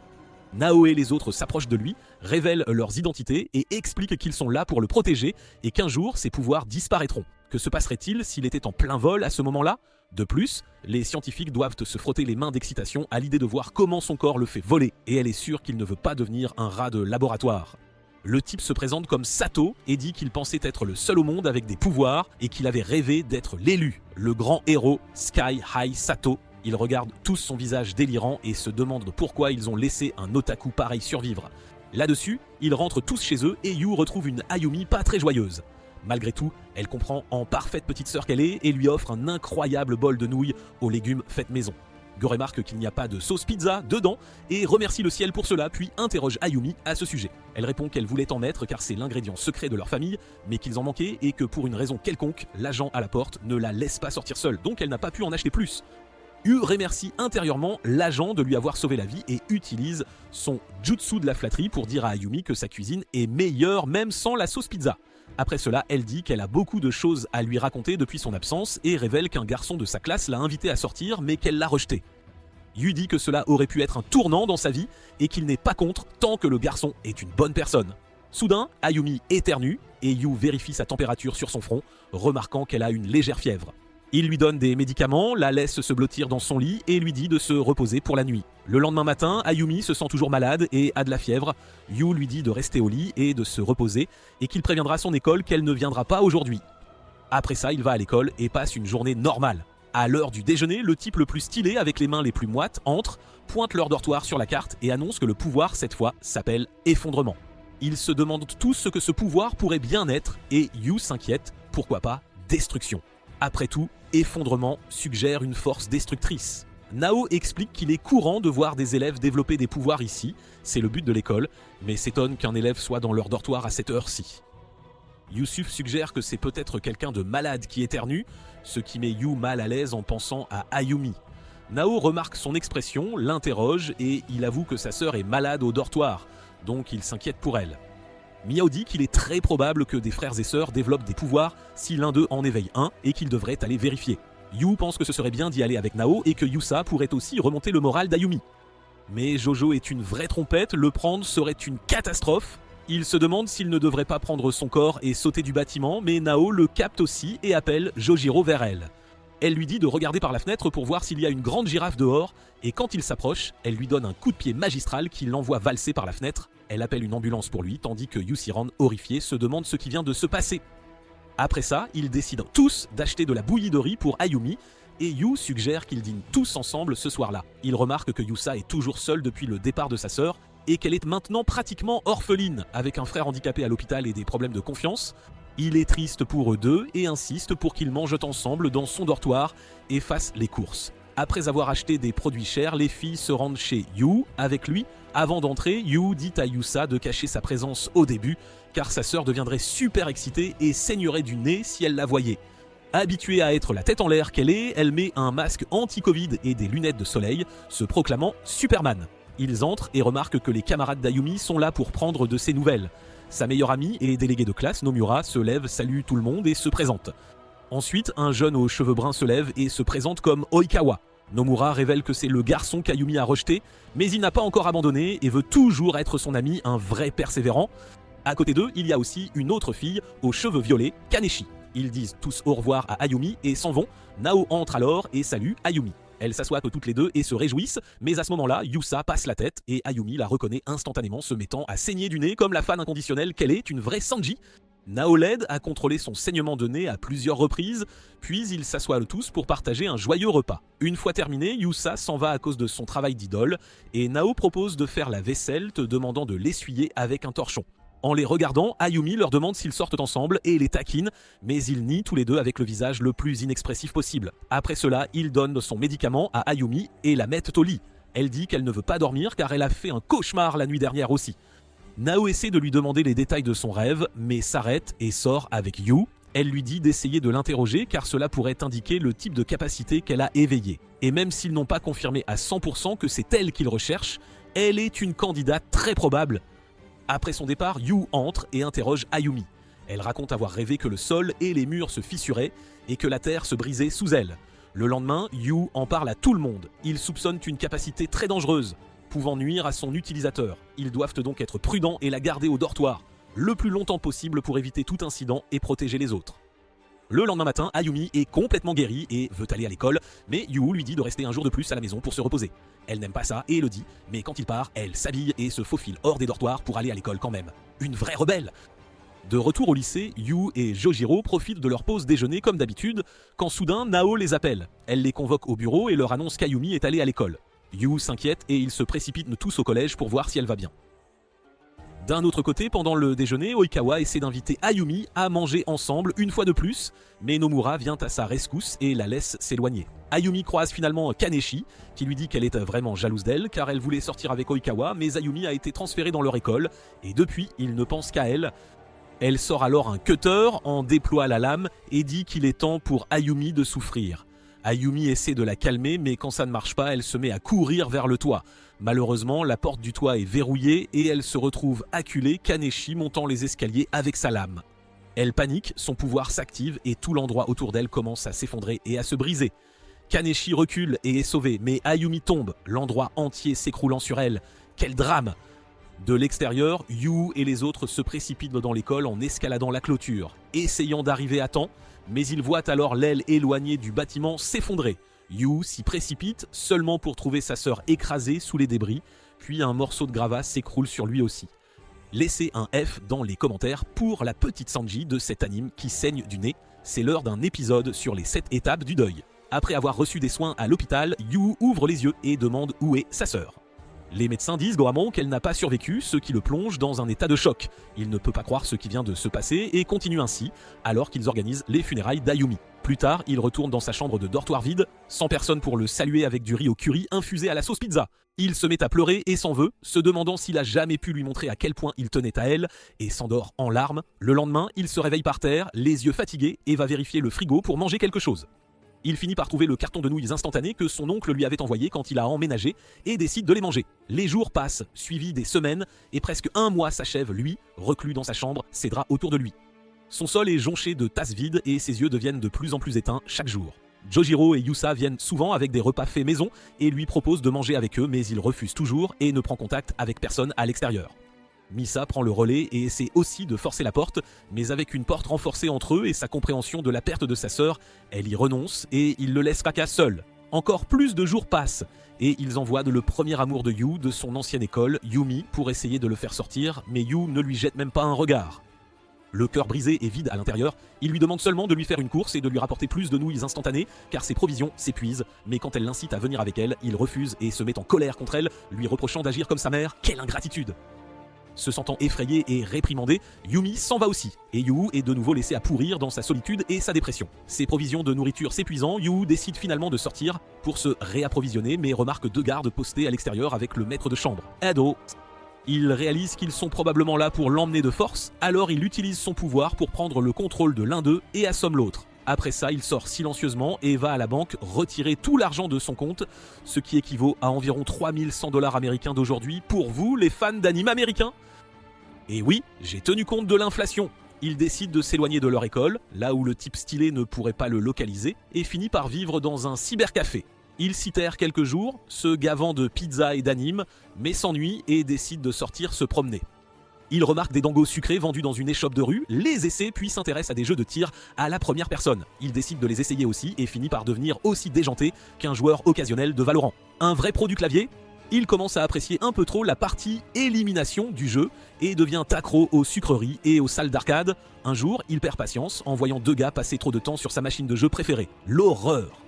Nao et les autres s'approchent de lui, révèlent leurs identités et expliquent qu'ils sont là pour le protéger et qu'un jour ses pouvoirs disparaîtront. Que se passerait-il s'il était en plein vol à ce moment-là ? De plus, les scientifiques doivent se frotter les mains d'excitation à l'idée de voir comment son corps le fait voler et elle est sûre qu'il ne veut pas devenir un rat de laboratoire. Le type se présente comme Sato et dit qu'il pensait être le seul au monde avec des pouvoirs et qu'il avait rêvé d'être l'élu, le grand héros Sky High Sato. Ils regardent tous son visage délirant et se demandent pourquoi ils ont laissé un otaku pareil survivre. Là-dessus, ils rentrent tous chez eux et Yu retrouve une Ayumi pas très joyeuse. Malgré tout, elle comprend en parfaite petite sœur qu'elle est et lui offre un incroyable bol de nouilles aux légumes faites maison. Gu remarque qu'il n'y a pas de sauce pizza dedans et remercie le ciel pour cela, puis interroge Ayumi à ce sujet. Elle répond qu'elle voulait en mettre car c'est l'ingrédient secret de leur famille, mais qu'ils en manquaient et que pour une raison quelconque, l'agent à la porte ne la laisse pas sortir seule, donc elle n'a pas pu en acheter plus. Yu remercie intérieurement l'agent de lui avoir sauvé la vie et utilise son jutsu de la flatterie pour dire à Ayumi que sa cuisine est meilleure même sans la sauce pizza. Après cela, elle dit qu'elle a beaucoup de choses à lui raconter depuis son absence et révèle qu'un garçon de sa classe l'a invitée à sortir mais qu'elle l'a rejeté. Yu dit que cela aurait pu être un tournant dans sa vie et qu'il n'est pas contre tant que le garçon est une bonne personne. Soudain, Ayumi éternue et Yu vérifie sa température sur son front, remarquant qu'elle a une légère fièvre. Il lui donne des médicaments, la laisse se blottir dans son lit et lui dit de se reposer pour la nuit. Le lendemain matin, Ayumi se sent toujours malade et a de la fièvre. Yu lui dit de rester au lit et de se reposer et qu'il préviendra son école qu'elle ne viendra pas aujourd'hui. Après ça, il va à l'école et passe une journée normale. À l'heure du déjeuner, le type le plus stylé avec les mains les plus moites entre, pointe leur dortoir sur la carte et annonce que le pouvoir, cette fois, s'appelle effondrement. Ils se demandent tous ce que ce pouvoir pourrait bien être et Yu s'inquiète, pourquoi pas destruction. Après tout, effondrement suggère une force destructrice. Nao explique qu'il est courant de voir des élèves développer des pouvoirs ici, c'est le but de l'école, mais s'étonne qu'un élève soit dans leur dortoir à cette heure-ci. Yusuf suggère que c'est peut-être quelqu'un de malade qui éternue, ce qui met Yu mal à l'aise en pensant à Ayumi. Nao remarque son expression, l'interroge et il avoue que sa sœur est malade au dortoir, donc il s'inquiète pour elle. Miao dit qu'il est très probable que des frères et sœurs développent des pouvoirs si l'un d'eux en éveille un et qu'il devrait aller vérifier. Yu pense que ce serait bien d'y aller avec Nao et que Yusa pourrait aussi remonter le moral d'Ayumi. Mais Jojo est une vraie trompette, le prendre serait une catastrophe. Il se demande s'il ne devrait pas prendre son corps et sauter du bâtiment, mais Nao le capte aussi et appelle Jojiro vers elle. Elle lui dit de regarder par la fenêtre pour voir s'il y a une grande girafe dehors, et quand il s'approche, elle lui donne un coup de pied magistral qui l'envoie valser par la fenêtre. Elle appelle une ambulance pour lui, tandis que Yusiran, horrifié, se demande ce qui vient de se passer. Après ça, ils décident tous d'acheter de la bouillie de riz pour Ayumi, et Yu suggère qu'ils dînent tous ensemble ce soir-là. Il remarque que Yusa est toujours seule depuis le départ de sa sœur, et qu'elle est maintenant pratiquement orpheline, avec un frère handicapé à l'hôpital et des problèmes de confiance. Il est triste pour eux deux et insiste pour qu'ils mangent ensemble dans son dortoir et fassent les courses. Après avoir acheté des produits chers, les filles se rendent chez Yu avec lui. Avant d'entrer, Yu dit à Yusa de cacher sa présence au début, car sa sœur deviendrait super excitée et saignerait du nez si elle la voyait. Habituée à être la tête en l'air qu'elle est, elle met un masque anti-Covid et des lunettes de soleil, se proclamant Superman. Ils entrent et remarquent que les camarades d'Ayumi sont là pour prendre de ses nouvelles. Sa meilleure amie et déléguée de classe, Nomura, se lève, salue tout le monde et se présente. Ensuite, un jeune aux cheveux bruns se lève et se présente comme Oikawa. Nomura révèle que c'est le garçon qu'Ayumi a rejeté, mais il n'a pas encore abandonné et veut toujours être son ami, un vrai persévérant. À côté d'eux, il y a aussi une autre fille aux cheveux violets, Kaneshi. Ils disent tous au revoir à Ayumi et s'en vont. Nao entre alors et salue Ayumi. Elles s'assoient toutes les deux et se réjouissent, mais à ce moment-là, Yusa passe la tête et Ayumi la reconnaît instantanément, se mettant à saigner du nez comme la fan inconditionnelle qu'elle est, une vraie Sanji. Nao l'aide à contrôler son saignement de nez à plusieurs reprises, puis ils s'assoient tous pour partager un joyeux repas. Une fois terminé, Yusa s'en va à cause de son travail d'idole, et Nao propose de faire la vaisselle, te demandant de l'essuyer avec un torchon. En les regardant, Ayumi leur demande s'ils sortent ensemble et les taquine, mais ils nient tous les deux avec le visage le plus inexpressif possible. Après cela, il donne son médicament à Ayumi et la mettent au lit. Elle dit qu'elle ne veut pas dormir car elle a fait un cauchemar la nuit dernière aussi. Nao essaie de lui demander les détails de son rêve, mais s'arrête et sort avec Yu. Elle lui dit d'essayer de l'interroger car cela pourrait indiquer le type de capacité qu'elle a éveillée. Et même s'ils n'ont pas confirmé à 100% que c'est elle qu'ils recherchent, elle est une candidate très probable. Après son départ, Yu entre et interroge Ayumi. Elle raconte avoir rêvé que le sol et les murs se fissuraient et que la terre se brisait sous elle. Le lendemain, Yu en parle à tout le monde. Ils soupçonnent une capacité très dangereuse, pouvant nuire à son utilisateur. Ils doivent donc être prudents et la garder au dortoir, le plus longtemps possible pour éviter tout incident et protéger les autres. Le lendemain matin, Ayumi est complètement guérie et veut aller à l'école, mais Yu lui dit de rester un jour de plus à la maison pour se reposer. Elle n'aime pas ça et le dit, mais quand il part, elle s'habille et se faufile hors des dortoirs pour aller à l'école quand même. Une vraie rebelle! De retour au lycée, Yu et Jojiro profitent de leur pause déjeuner comme d'habitude, quand soudain Nao les appelle. Elle les convoque au bureau et leur annonce qu'Ayumi est allée à l'école. Yu s'inquiète et ils se précipitent tous au collège pour voir si elle va bien. D'un autre côté, pendant le déjeuner, Oikawa essaie d'inviter Ayumi à manger ensemble une fois de plus, mais Nomura vient à sa rescousse et la laisse s'éloigner. Ayumi croise finalement Kaneshi, qui lui dit qu'elle est vraiment jalouse d'elle, car elle voulait sortir avec Oikawa, mais Ayumi a été transférée dans leur école, et depuis, il ne pense qu'à elle. Elle sort alors un cutter, en déploie la lame, et dit qu'il est temps pour Ayumi de souffrir. Ayumi essaie de la calmer, mais quand ça ne marche pas, elle se met à courir vers le toit. Malheureusement, la porte du toit est verrouillée et elle se retrouve acculée, Kaneshi montant les escaliers avec sa lame. Elle panique, son pouvoir s'active et tout l'endroit autour d'elle commence à s'effondrer et à se briser. Kaneshi recule et est sauvé, mais Ayumi tombe, l'endroit entier s'écroulant sur elle. Quel drame! De l'extérieur, Yu et les autres se précipitent dans l'école en escaladant la clôture, essayant d'arriver à temps, mais ils voient alors l'aile éloignée du bâtiment s'effondrer. Yu s'y précipite seulement pour trouver sa sœur écrasée sous les débris, puis un morceau de gravat s'écroule sur lui aussi. Laissez un F dans les commentaires pour la petite Sanji de cet anime qui saigne du nez. C'est l'heure d'un épisode sur les 7 étapes du deuil. Après avoir reçu des soins à l'hôpital, Yu ouvre les yeux et demande où est sa sœur. Les médecins disent Goramon qu'elle n'a pas survécu, ce qui le plonge dans un état de choc. Il ne peut pas croire ce qui vient de se passer et continue ainsi, alors qu'ils organisent les funérailles d'Ayumi. Plus tard, il retourne dans sa chambre de dortoir vide, sans personne pour le saluer avec du riz au curry infusé à la sauce pizza. Il se met à pleurer et s'en veut, se demandant s'il a jamais pu lui montrer à quel point il tenait à elle, et s'endort en larmes. Le lendemain, il se réveille par terre, les yeux fatigués, et va vérifier le frigo pour manger quelque chose. Il finit par trouver le carton de nouilles instantané que son oncle lui avait envoyé quand il a emménagé et décide de les manger. Les jours passent, suivis des semaines, et presque un mois s'achève, lui, reclus dans sa chambre, ses draps autour de lui. Son sol est jonché de tasses vides et ses yeux deviennent de plus en plus éteints chaque jour. Jojiro et Yusa viennent souvent avec des repas faits maison et lui proposent de manger avec eux, mais il refuse toujours et ne prend contact avec personne à l'extérieur. Misa prend le relais et essaie aussi de forcer la porte, mais avec une porte renforcée entre eux et sa compréhension de la perte de sa sœur, elle y renonce et il le laisse fracas seul. Encore plus de jours passent, et ils envoient le premier amour de Yu de son ancienne école, Yumi, pour essayer de le faire sortir, mais Yu ne lui jette même pas un regard. Le cœur brisé et vide à l'intérieur, il lui demande seulement de lui faire une course et de lui rapporter plus de nouilles instantanées, car ses provisions s'épuisent, mais quand elle l'incite à venir avec elle, il refuse et se met en colère contre elle, lui reprochant d'agir comme sa mère. Quelle ingratitude! Se sentant effrayé et réprimandé, Yumi s'en va aussi, et Yu est de nouveau laissé à pourrir dans sa solitude et sa dépression. Ses provisions de nourriture s'épuisant, Yu décide finalement de sortir pour se réapprovisionner, mais remarque 2 gardes postés à l'extérieur avec le maître de chambre, Ado. Il réalise qu'ils sont probablement là pour l'emmener de force, alors il utilise son pouvoir pour prendre le contrôle de l'un d'eux et assomme l'autre. Après ça, il sort silencieusement et va à la banque retirer tout l'argent de son compte, ce qui équivaut à environ 3100 $ américains d'aujourd'hui pour vous, les fans d'anime américains. Et oui, j'ai tenu compte de l'inflation. Il décide de s'éloigner de leur école, là où le type stylé ne pourrait pas le localiser, et finit par vivre dans un cybercafé. Il s'y terre quelques jours, se gavant de pizza et d'anime, mais s'ennuie et décide de sortir se promener. Il remarque des dangos sucrés vendus dans une échoppe de rue, les essaie puis s'intéresse à des jeux de tir à la première personne. Il décide de les essayer aussi et finit par devenir aussi déjanté qu'un joueur occasionnel de Valorant. Un vrai pro du clavier, il commence à apprécier un peu trop la partie élimination du jeu et devient accro aux sucreries et aux salles d'arcade. Un jour, il perd patience en voyant deux gars passer trop de temps sur sa machine de jeu préférée. L'horreur.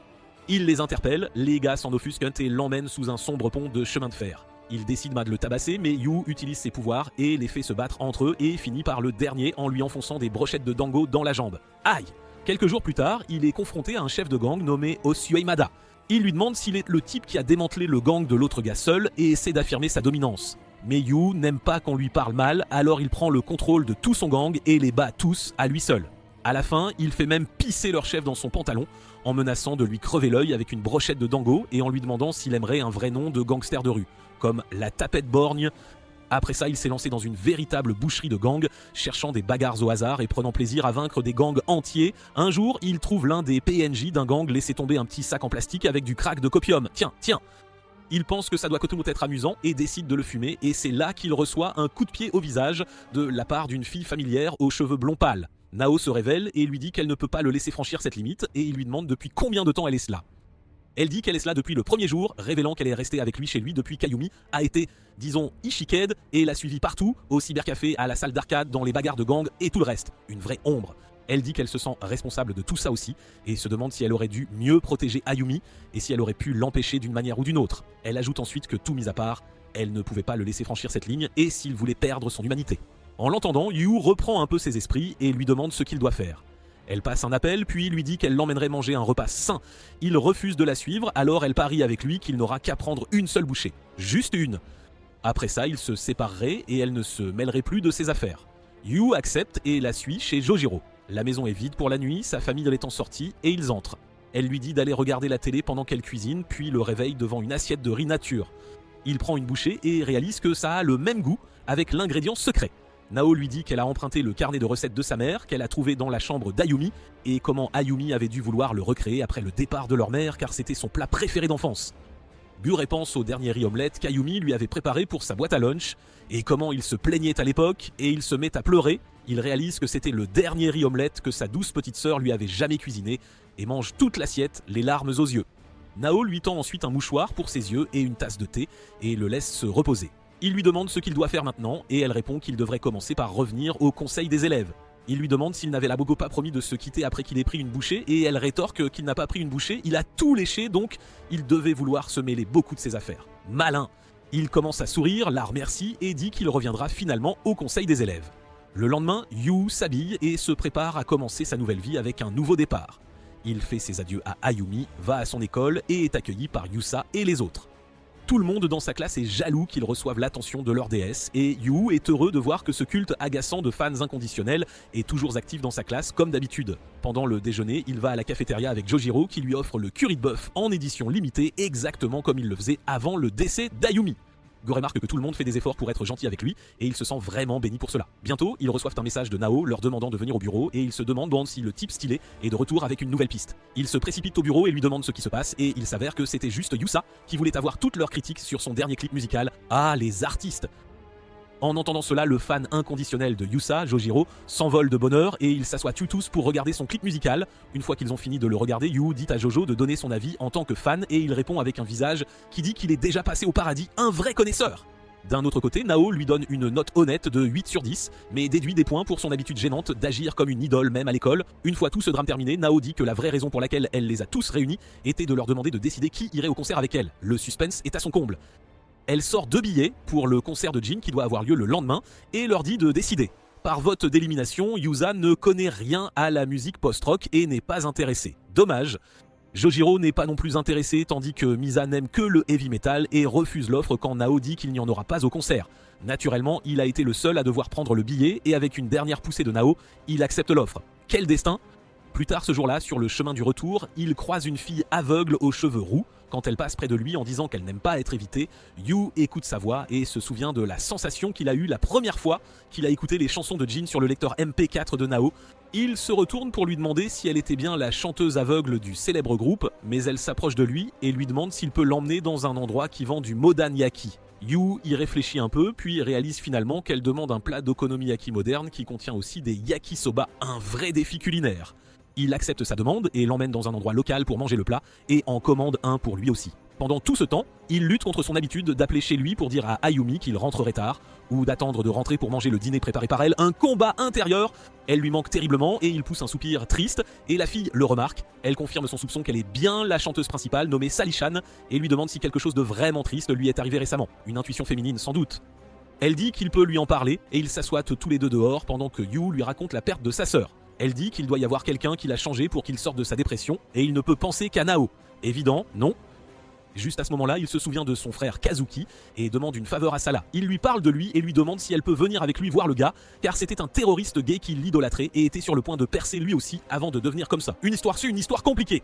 Il les interpelle, les gars s'en offusquent et l'emmènent sous un sombre pont de chemin de fer. Il décide de le tabasser, mais Yu utilise ses pouvoirs et les fait se battre entre eux et finit par le dernier en lui enfonçant des brochettes de dango dans la jambe. Aïe! Quelques jours plus tard, il est confronté à un chef de gang nommé Osuemada. Il lui demande s'il est le type qui a démantelé le gang de l'autre gars seul et essaie d'affirmer sa dominance. Mais Yu n'aime pas qu'on lui parle mal, alors il prend le contrôle de tout son gang et les bat tous à lui seul. À la fin, il fait même pisser leur chef dans son pantalon, en menaçant de lui crever l'œil avec une brochette de dango et en lui demandant s'il aimerait un vrai nom de gangster de rue, comme la Tapette Borgne. Après ça, il s'est lancé dans une véritable boucherie de gangs, cherchant des bagarres au hasard et prenant plaisir à vaincre des gangs entiers. Un jour, il trouve l'un des PNJ d'un gang laisser tomber un petit sac en plastique avec du crack de copium. Tiens. Il pense que ça doit être amusant et décide de le fumer, et c'est là qu'il reçoit un coup de pied au visage de la part d'une fille familière aux cheveux blonds pâles. Nao se révèle et lui dit qu'elle ne peut pas le laisser franchir cette limite, et il lui demande depuis combien de temps elle est là. Elle dit qu'elle est là depuis le premier jour, révélant qu'elle est restée avec lui chez lui depuis qu'Ayumi a été, disons, Ishiked et l'a suivi partout, au cybercafé, à la salle d'arcade, dans les bagarres de gang et tout le reste. Une vraie ombre. Elle dit qu'elle se sent responsable de tout ça aussi et se demande si elle aurait dû mieux protéger Ayumi et si elle aurait pu l'empêcher d'une manière ou d'une autre. Elle ajoute ensuite que tout mis à part, elle ne pouvait pas le laisser franchir cette ligne et s'il voulait perdre son humanité. En l'entendant, Yu reprend un peu ses esprits et lui demande ce qu'il doit faire. Elle passe un appel, puis lui dit qu'elle l'emmènerait manger un repas sain. Il refuse de la suivre, alors elle parie avec lui qu'il n'aura qu'à prendre une seule bouchée. Juste une. Après ça, ils se sépareraient et elle ne se mêlerait plus de ses affaires. Yu accepte et la suit chez Jojiro. La maison est vide pour la nuit, sa famille étant sortie, et ils entrent. Elle lui dit d'aller regarder la télé pendant qu'elle cuisine, puis le réveille devant une assiette de riz nature. Il prend une bouchée et réalise que ça a le même goût avec l'ingrédient secret. Nao lui dit qu'elle a emprunté le carnet de recettes de sa mère, qu'elle a trouvé dans la chambre d'Ayumi, et comment Ayumi avait dû vouloir le recréer après le départ de leur mère car c'était son plat préféré d'enfance. Gu pense au dernier riz omelette qu'Ayumi lui avait préparé pour sa boîte à lunch, et comment il se plaignait à l'époque, et il se met à pleurer. Il réalise que c'était le dernier riz omelette que sa douce petite sœur lui avait jamais cuisiné, et mange toute l'assiette, les larmes aux yeux. Nao lui tend ensuite un mouchoir pour ses yeux et une tasse de thé, et le laisse se reposer. Il lui demande ce qu'il doit faire maintenant, et elle répond qu'il devrait commencer par revenir au conseil des élèves. Il lui demande s'il n'avait la bogo pas promis de se quitter après qu'il ait pris une bouchée, et elle rétorque qu'il n'a pas pris une bouchée, il a tout léché, donc il devait vouloir se mêler beaucoup de ses affaires. Malin. Il commence à sourire, la remercie, et dit qu'il reviendra finalement au conseil des élèves. Le lendemain, Yu s'habille et se prépare à commencer sa nouvelle vie avec un nouveau départ. Il fait ses adieux à Ayumi, va à son école et est accueilli par Yusa et les autres. Tout le monde dans sa classe est jaloux qu'ils reçoivent l'attention de leur déesse et Yu est heureux de voir que ce culte agaçant de fans inconditionnels est toujours actif dans sa classe comme d'habitude. Pendant le déjeuner, il va à la cafétéria avec Jojiro qui lui offre le curry de bœuf en édition limitée exactement comme il le faisait avant le décès d'Ayumi. Gu remarque que tout le monde fait des efforts pour être gentil avec lui et il se sent vraiment béni pour cela. Bientôt, ils reçoivent un message de Nao leur demandant de venir au bureau et ils se demandent si le type stylé est de retour avec une nouvelle piste. Ils se précipitent au bureau et lui demandent ce qui se passe et il s'avère que c'était juste Yusa qui voulait avoir toutes leurs critiques sur son dernier clip musical. Ah, les artistes! En entendant cela, le fan inconditionnel de Yusa, Jojiro, s'envole de bonheur et ils s'assoient tous pour regarder son clip musical. Une fois qu'ils ont fini de le regarder, Yu dit à Jojo de donner son avis en tant que fan et il répond avec un visage qui dit qu'il est déjà passé au paradis, un vrai connaisseur. D'un autre côté, Nao lui donne une note honnête de 8 sur 10, mais déduit des points pour son habitude gênante d'agir comme une idole même à l'école. Une fois tout ce drame terminé, Nao dit que la vraie raison pour laquelle elle les a tous réunis était de leur demander de décider qui irait au concert avec elle. Le suspense est à son comble. Elle sort 2 billets pour le concert de Jin qui doit avoir lieu le lendemain et leur dit de décider. Par vote d'élimination, Yusa ne connaît rien à la musique post-rock et n'est pas intéressé. Dommage. Jojiro n'est pas non plus intéressé tandis que Misa n'aime que le heavy metal et refuse l'offre quand Nao dit qu'il n'y en aura pas au concert. Naturellement, il a été le seul à devoir prendre le billet et avec une dernière poussée de Nao, il accepte l'offre. Quel destin! Plus tard ce jour-là, sur le chemin du retour, il croise une fille aveugle aux cheveux roux. Quand elle passe près de lui en disant qu'elle n'aime pas être évitée, Yu écoute sa voix et se souvient de la sensation qu'il a eue la première fois qu'il a écouté les chansons de Jin sur le lecteur MP4 de Nao. Il se retourne pour lui demander si elle était bien la chanteuse aveugle du célèbre groupe, mais elle s'approche de lui et lui demande s'il peut l'emmener dans un endroit qui vend du modanyaki. Yu y réfléchit un peu, puis réalise finalement qu'elle demande un plat d'okonomiyaki moderne qui contient aussi des yakisoba, un vrai défi culinaire. Il accepte sa demande et l'emmène dans un endroit local pour manger le plat et en commande un pour lui aussi. Pendant tout ce temps, il lutte contre son habitude d'appeler chez lui pour dire à Ayumi qu'il rentrerait tard ou d'attendre de rentrer pour manger le dîner préparé par elle. Un combat intérieur. Elle lui manque terriblement et il pousse un soupir triste et la fille le remarque. Elle confirme son soupçon qu'elle est bien la chanteuse principale nommée Sally Chan et lui demande si quelque chose de vraiment triste lui est arrivé récemment. Une intuition féminine sans doute. Elle dit qu'il peut lui en parler et ils s'assoient tous les deux dehors pendant que Yu lui raconte la perte de sa sœur. Elle dit qu'il doit y avoir quelqu'un qui l'a changé pour qu'il sorte de sa dépression et il ne peut penser qu'à Nao. Évident, non. Juste à ce moment-là, il se souvient de son frère Kazuki et demande une faveur à Sala. Il lui parle de lui et lui demande si elle peut venir avec lui voir le gars, car c'était un terroriste gay qui l'idolâtrait et était sur le point de percer lui aussi avant de devenir comme ça. Une histoire compliquée.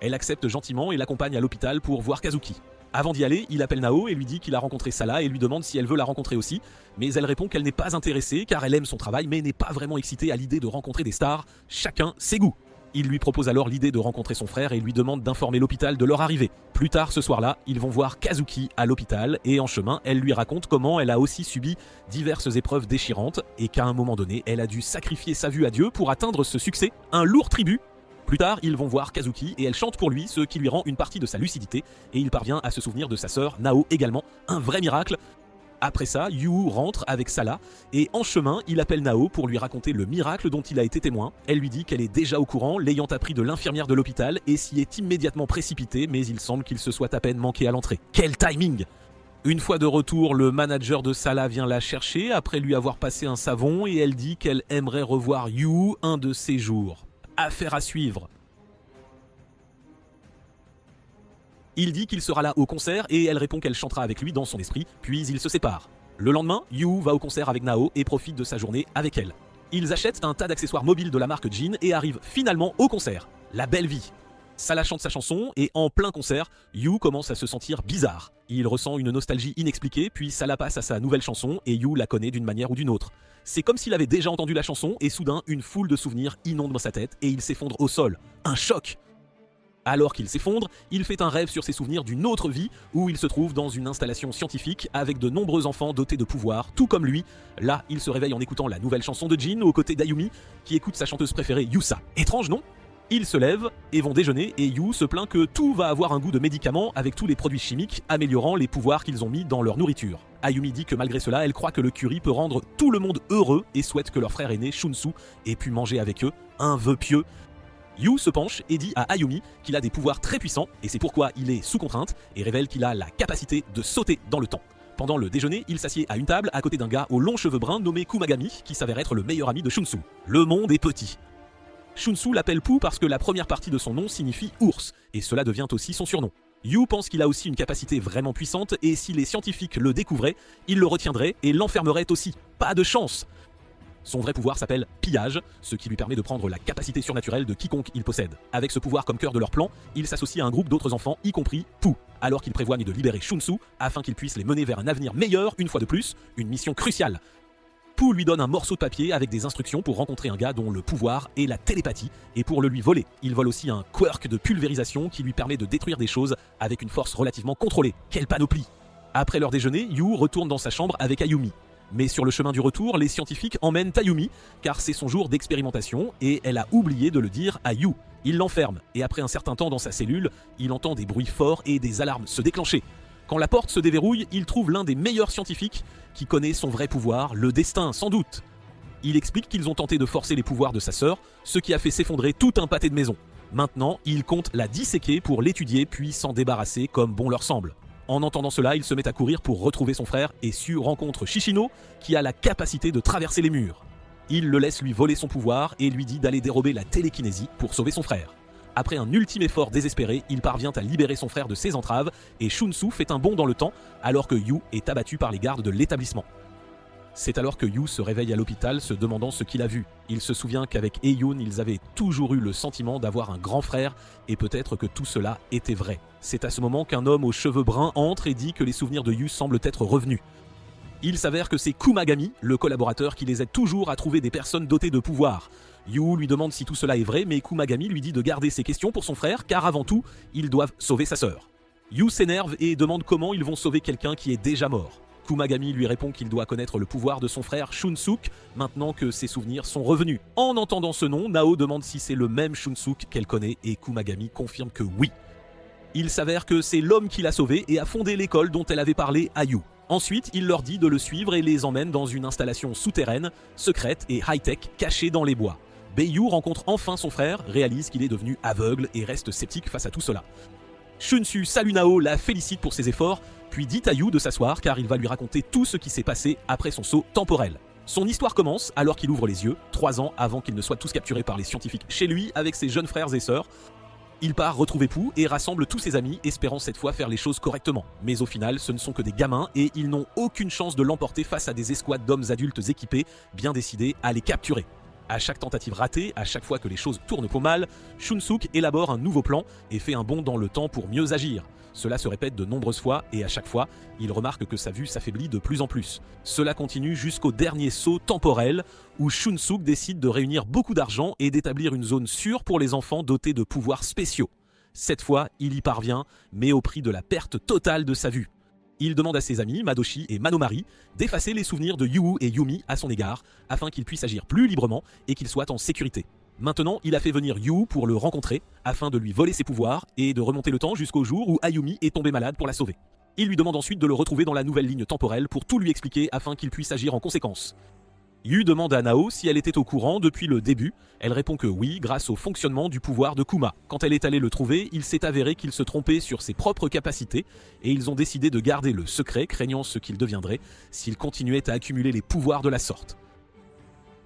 Elle accepte gentiment et l'accompagne à l'hôpital pour voir Kazuki. Avant d'y aller, il appelle Nao et lui dit qu'il a rencontré Sala et lui demande si elle veut la rencontrer aussi, mais elle répond qu'elle n'est pas intéressée car elle aime son travail mais n'est pas vraiment excitée à l'idée de rencontrer des stars, chacun ses goûts. Il lui propose alors l'idée de rencontrer son frère et lui demande d'informer l'hôpital de leur arrivée. Plus tard ce soir-là, ils vont voir Kazuki à l'hôpital et en chemin, elle lui raconte comment elle a aussi subi diverses épreuves déchirantes et qu'à un moment donné, elle a dû sacrifier sa vue à Dieu pour atteindre ce succès, un lourd tribut. Plus tard, ils vont voir Kazuki et elle chante pour lui, ce qui lui rend une partie de sa lucidité et il parvient à se souvenir de sa sœur Nao également, un vrai miracle. Après ça, Yu rentre avec Sala et en chemin, il appelle Nao pour lui raconter le miracle dont il a été témoin. Elle lui dit qu'elle est déjà au courant, l'ayant appris de l'infirmière de l'hôpital et s'y est immédiatement précipitée, mais il semble qu'il se soit à peine manqué à l'entrée. Quel timing! Une fois de retour, le manager de Sala vient la chercher après lui avoir passé un savon et elle dit qu'elle aimerait revoir Yu un de ces jours. Affaire à suivre. Il dit qu'il sera là au concert et elle répond qu'elle chantera avec lui dans son esprit, puis ils se séparent. Le lendemain, Yu va au concert avec Nao et profite de sa journée avec elle. Ils achètent un tas d'accessoires mobiles de la marque Jin et arrivent finalement au concert. La belle vie. Sala chante sa chanson et en plein concert, Yu commence à se sentir bizarre. Il ressent une nostalgie inexpliquée, puis Sala passe à sa nouvelle chanson et Yu la connaît d'une manière ou d'une autre. C'est comme s'il avait déjà entendu la chanson et soudain une foule de souvenirs inonde dans sa tête et il s'effondre au sol. Un choc! Alors qu'il s'effondre, il fait un rêve sur ses souvenirs d'une autre vie où il se trouve dans une installation scientifique avec de nombreux enfants dotés de pouvoirs, tout comme lui. Là, il se réveille en écoutant la nouvelle chanson de Jin aux côtés d'Ayumi qui écoute sa chanteuse préférée Yusa. Étrange, non ? Ils se lèvent et vont déjeuner et Yu se plaint que tout va avoir un goût de médicament avec tous les produits chimiques améliorant les pouvoirs qu'ils ont mis dans leur nourriture. Ayumi dit que malgré cela, elle croit que le curry peut rendre tout le monde heureux et souhaite que leur frère aîné Shunsu ait pu manger avec eux, un vœu pieux. Yu se penche et dit à Ayumi qu'il a des pouvoirs très puissants et c'est pourquoi il est sous contrainte et révèle qu'il a la capacité de sauter dans le temps. Pendant le déjeuner, il s'assied à une table à côté d'un gars aux longs cheveux bruns nommé Kumagami qui s'avère être le meilleur ami de Shunsu. Le monde est petit. Shunsu l'appelle Pou parce que la première partie de son nom signifie ours et cela devient aussi son surnom. Yu pense qu'il a aussi une capacité vraiment puissante et si les scientifiques le découvraient, ils le retiendraient et l'enfermeraient aussi. Pas de chance! Son vrai pouvoir s'appelle pillage, ce qui lui permet de prendre la capacité surnaturelle de quiconque il possède. Avec ce pouvoir comme cœur de leur plan, il s'associe à un groupe d'autres enfants, y compris Pou, alors qu'il prévoit de libérer Shunsu afin qu'il puisse les mener vers un avenir meilleur, une fois de plus, une mission cruciale. Pou lui donne un morceau de papier avec des instructions pour rencontrer un gars dont le pouvoir est la télépathie et pour le lui voler. Il vole aussi un quirk de pulvérisation qui lui permet de détruire des choses avec une force relativement contrôlée. Quelle panoplie! Après leur déjeuner, Yu retourne dans sa chambre avec Ayumi. Mais sur le chemin du retour, les scientifiques emmènent Ayumi car c'est son jour d'expérimentation et elle a oublié de le dire à Yu. Il l'enferme et après un certain temps dans sa cellule, il entend des bruits forts et des alarmes se déclencher. Quand la porte se déverrouille, il trouve l'un des meilleurs scientifiques qui connaît son vrai pouvoir, le destin sans doute. Il explique qu'ils ont tenté de forcer les pouvoirs de sa sœur, ce qui a fait s'effondrer tout un pâté de maison. Maintenant, ils comptent la disséquer pour l'étudier puis s'en débarrasser comme bon leur semble. En entendant cela, il se met à courir pour retrouver son frère et Su rencontre Shishino qui a la capacité de traverser les murs. Il le laisse lui voler son pouvoir et lui dit d'aller dérober la télékinésie pour sauver son frère. Après un ultime effort désespéré, il parvient à libérer son frère de ses entraves et Shunsu fait un bond dans le temps alors que Yu est abattu par les gardes de l'établissement. C'est alors que Yu se réveille à l'hôpital se demandant ce qu'il a vu. Il se souvient qu'avec Eun, ils avaient toujours eu le sentiment d'avoir un grand frère et peut-être que tout cela était vrai. C'est à ce moment qu'un homme aux cheveux bruns entre et dit que les souvenirs de Yu semblent être revenus. Il s'avère que c'est Kumagami, le collaborateur qui les aide toujours à trouver des personnes dotées de pouvoir. Yu lui demande si tout cela est vrai, mais Kumagami lui dit de garder ses questions pour son frère car avant tout, ils doivent sauver sa sœur. Yu s'énerve et demande comment ils vont sauver quelqu'un qui est déjà mort. Kumagami lui répond qu'il doit connaître le pouvoir de son frère Shunsuk maintenant que ses souvenirs sont revenus. En entendant ce nom, Nao demande si c'est le même Shunsuk qu'elle connaît et Kumagami confirme que oui. Il s'avère que c'est l'homme qui l'a sauvé et a fondé l'école dont elle avait parlé à Yu. Ensuite, il leur dit de le suivre et les emmène dans une installation souterraine, secrète et high-tech, cachée dans les bois. Yu rencontre enfin son frère, réalise qu'il est devenu aveugle et reste sceptique face à tout cela. Shunsu salue Nao, la félicite pour ses efforts, puis dit à Yu de s'asseoir car il va lui raconter tout ce qui s'est passé après son saut temporel. Son histoire commence alors qu'il ouvre les yeux, 3 ans avant qu'ils ne soient tous capturés par les scientifiques chez lui avec ses jeunes frères et sœurs. Il part retrouver Pooh et rassemble tous ses amis, espérant cette fois faire les choses correctement. Mais au final, ce ne sont que des gamins et ils n'ont aucune chance de l'emporter face à des escouades d'hommes adultes équipés, bien décidés à les capturer. À chaque tentative ratée, à chaque fois que les choses tournent pour mal, Shunsuk élabore un nouveau plan et fait un bond dans le temps pour mieux agir. Cela se répète de nombreuses fois et à chaque fois, il remarque que sa vue s'affaiblit de plus en plus. Cela continue jusqu'au dernier saut temporel où Shunsuk décide de réunir beaucoup d'argent et d'établir une zone sûre pour les enfants dotés de pouvoirs spéciaux. Cette fois, il y parvient, mais au prix de la perte totale de sa vue. Il demande à ses amis, Madoshi et Manomari, d'effacer les souvenirs de Yu et Yumi à son égard, afin qu'il puisse agir plus librement et qu'il soit en sécurité. Maintenant, il a fait venir Yu pour le rencontrer, afin de lui voler ses pouvoirs et de remonter le temps jusqu'au jour où Ayumi est tombée malade pour la sauver. Il lui demande ensuite de le retrouver dans la nouvelle ligne temporelle pour tout lui expliquer afin qu'il puisse agir en conséquence. Yu demande à Nao si elle était au courant depuis le début. Elle répond que oui, grâce au fonctionnement du pouvoir de Kuma. Quand elle est allée le trouver, il s'est avéré qu'il se trompait sur ses propres capacités et ils ont décidé de garder le secret, craignant ce qu'il deviendrait s'il continuait à accumuler les pouvoirs de la sorte.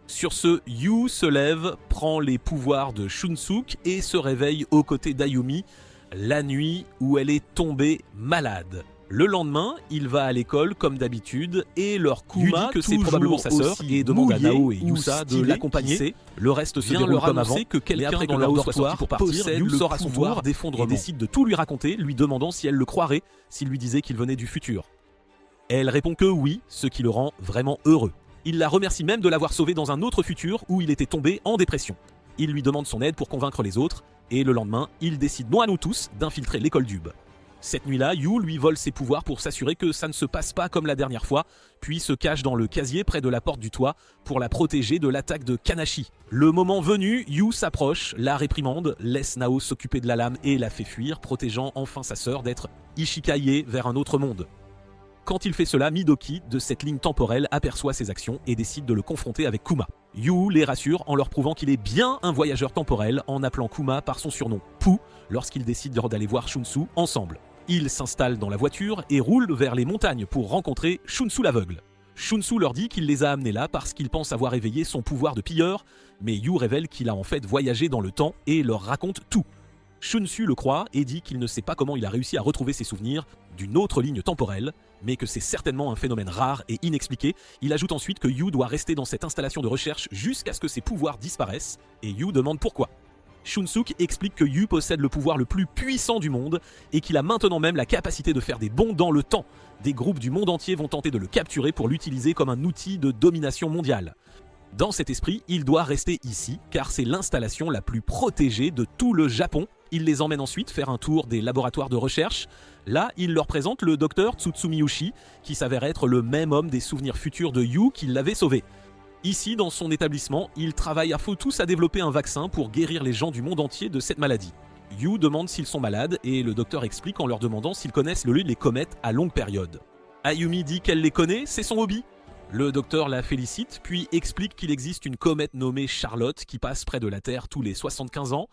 Sur ce, Yu se lève, prend les pouvoirs de Shunsuk et se réveille aux côtés d'Ayumi la nuit où elle est tombée malade. Le lendemain, il va à l'école comme d'habitude et leur Kuma dit que c'est probablement sa sœur et demande à Nao et Yusa de l'accompagner. Le reste se déroule comme avant, que quelqu'un dans leur dortoir pour partir, Yu sort à son tour d'effondrement et décide de tout lui raconter, lui demandant si elle le croirait s'il lui disait qu'il venait du futur. Elle répond que oui, ce qui le rend vraiment heureux. Il la remercie même de l'avoir sauvé dans un autre futur où il était tombé en dépression. Il lui demande son aide pour convaincre les autres et le lendemain, il décide non à nous tous d'infiltrer l'école d'Ub. Cette nuit-là, Yu lui vole ses pouvoirs pour s'assurer que ça ne se passe pas comme la dernière fois, puis se cache dans le casier près de la porte du toit pour la protéger de l'attaque de Kanashi. Le moment venu, Yu s'approche, la réprimande, laisse Nao s'occuper de la lame et la fait fuir, protégeant enfin sa sœur d'être Ishikaye vers un autre monde. Quand il fait cela, Midoki, de cette ligne temporelle, aperçoit ses actions et décide de le confronter avec Kuma. Yu les rassure en leur prouvant qu'il est bien un voyageur temporel en appelant Kuma par son surnom Pooh lorsqu'ils décident d'aller voir Shunsu ensemble. Ils s'installent dans la voiture et roulent vers les montagnes pour rencontrer Shunsu l'aveugle. Shunsu leur dit qu'il les a amenés là parce qu'il pense avoir éveillé son pouvoir de pilleur, mais Yu révèle qu'il a en fait voyagé dans le temps et leur raconte tout. Shunsu le croit et dit qu'il ne sait pas comment il a réussi à retrouver ses souvenirs d'une autre ligne temporelle, mais que c'est certainement un phénomène rare et inexpliqué. Il ajoute ensuite que Yu doit rester dans cette installation de recherche jusqu'à ce que ses pouvoirs disparaissent, et Yu demande pourquoi. Shunsuk explique que Yu possède le pouvoir le plus puissant du monde et qu'il a maintenant même la capacité de faire des bonds dans le temps. Des groupes du monde entier vont tenter de le capturer pour l'utiliser comme un outil de domination mondiale. Dans cet esprit, il doit rester ici, car c'est l'installation la plus protégée de tout le Japon. Il les emmène ensuite faire un tour des laboratoires de recherche. Là, il leur présente le docteur Tsutsumi-Yushi, qui s'avère être le même homme des souvenirs futurs de Yu qui l'avait sauvé. Ici, dans son établissement, il travaille à fond tous à développer un vaccin pour guérir les gens du monde entier de cette maladie. Yu demande s'ils sont malades et le docteur explique en leur demandant s'ils connaissent les comètes à longue période. Ayumi dit qu'elle les connaît, c'est son hobby. Le docteur la félicite, puis explique qu'il existe une comète nommée Charlotte qui passe près de la Terre tous les 75 ans.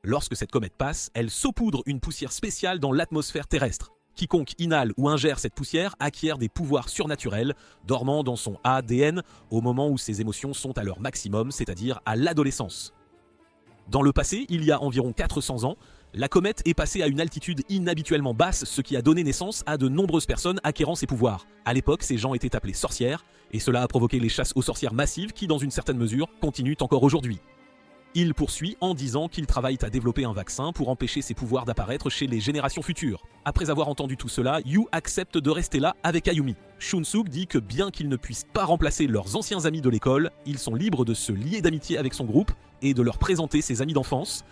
Lorsque cette comète passe, elle saupoudre une poussière spéciale dans l'atmosphère terrestre. Quiconque inhale ou ingère cette poussière acquiert des pouvoirs surnaturels, dormant dans son ADN au moment où ses émotions sont à leur maximum, c'est-à-dire à l'adolescence. Dans le passé, il y a environ 400 ans, la comète est passée à une altitude inhabituellement basse, ce qui a donné naissance à de nombreuses personnes acquérant ces pouvoirs. À l'époque, ces gens étaient appelés sorcières, et cela a provoqué les chasses aux sorcières massives qui, dans une certaine mesure, continuent encore aujourd'hui. Il poursuit en disant qu'il travaille à développer un vaccin pour empêcher ses pouvoirs d'apparaître chez les générations futures. Après avoir entendu tout cela, Yu accepte de rester là avec Ayumi. Shunsuk dit que bien qu'ils ne puissent pas remplacer leurs anciens amis de l'école, ils sont libres de se lier d'amitié avec son groupe et de leur présenter ses amis d'enfance.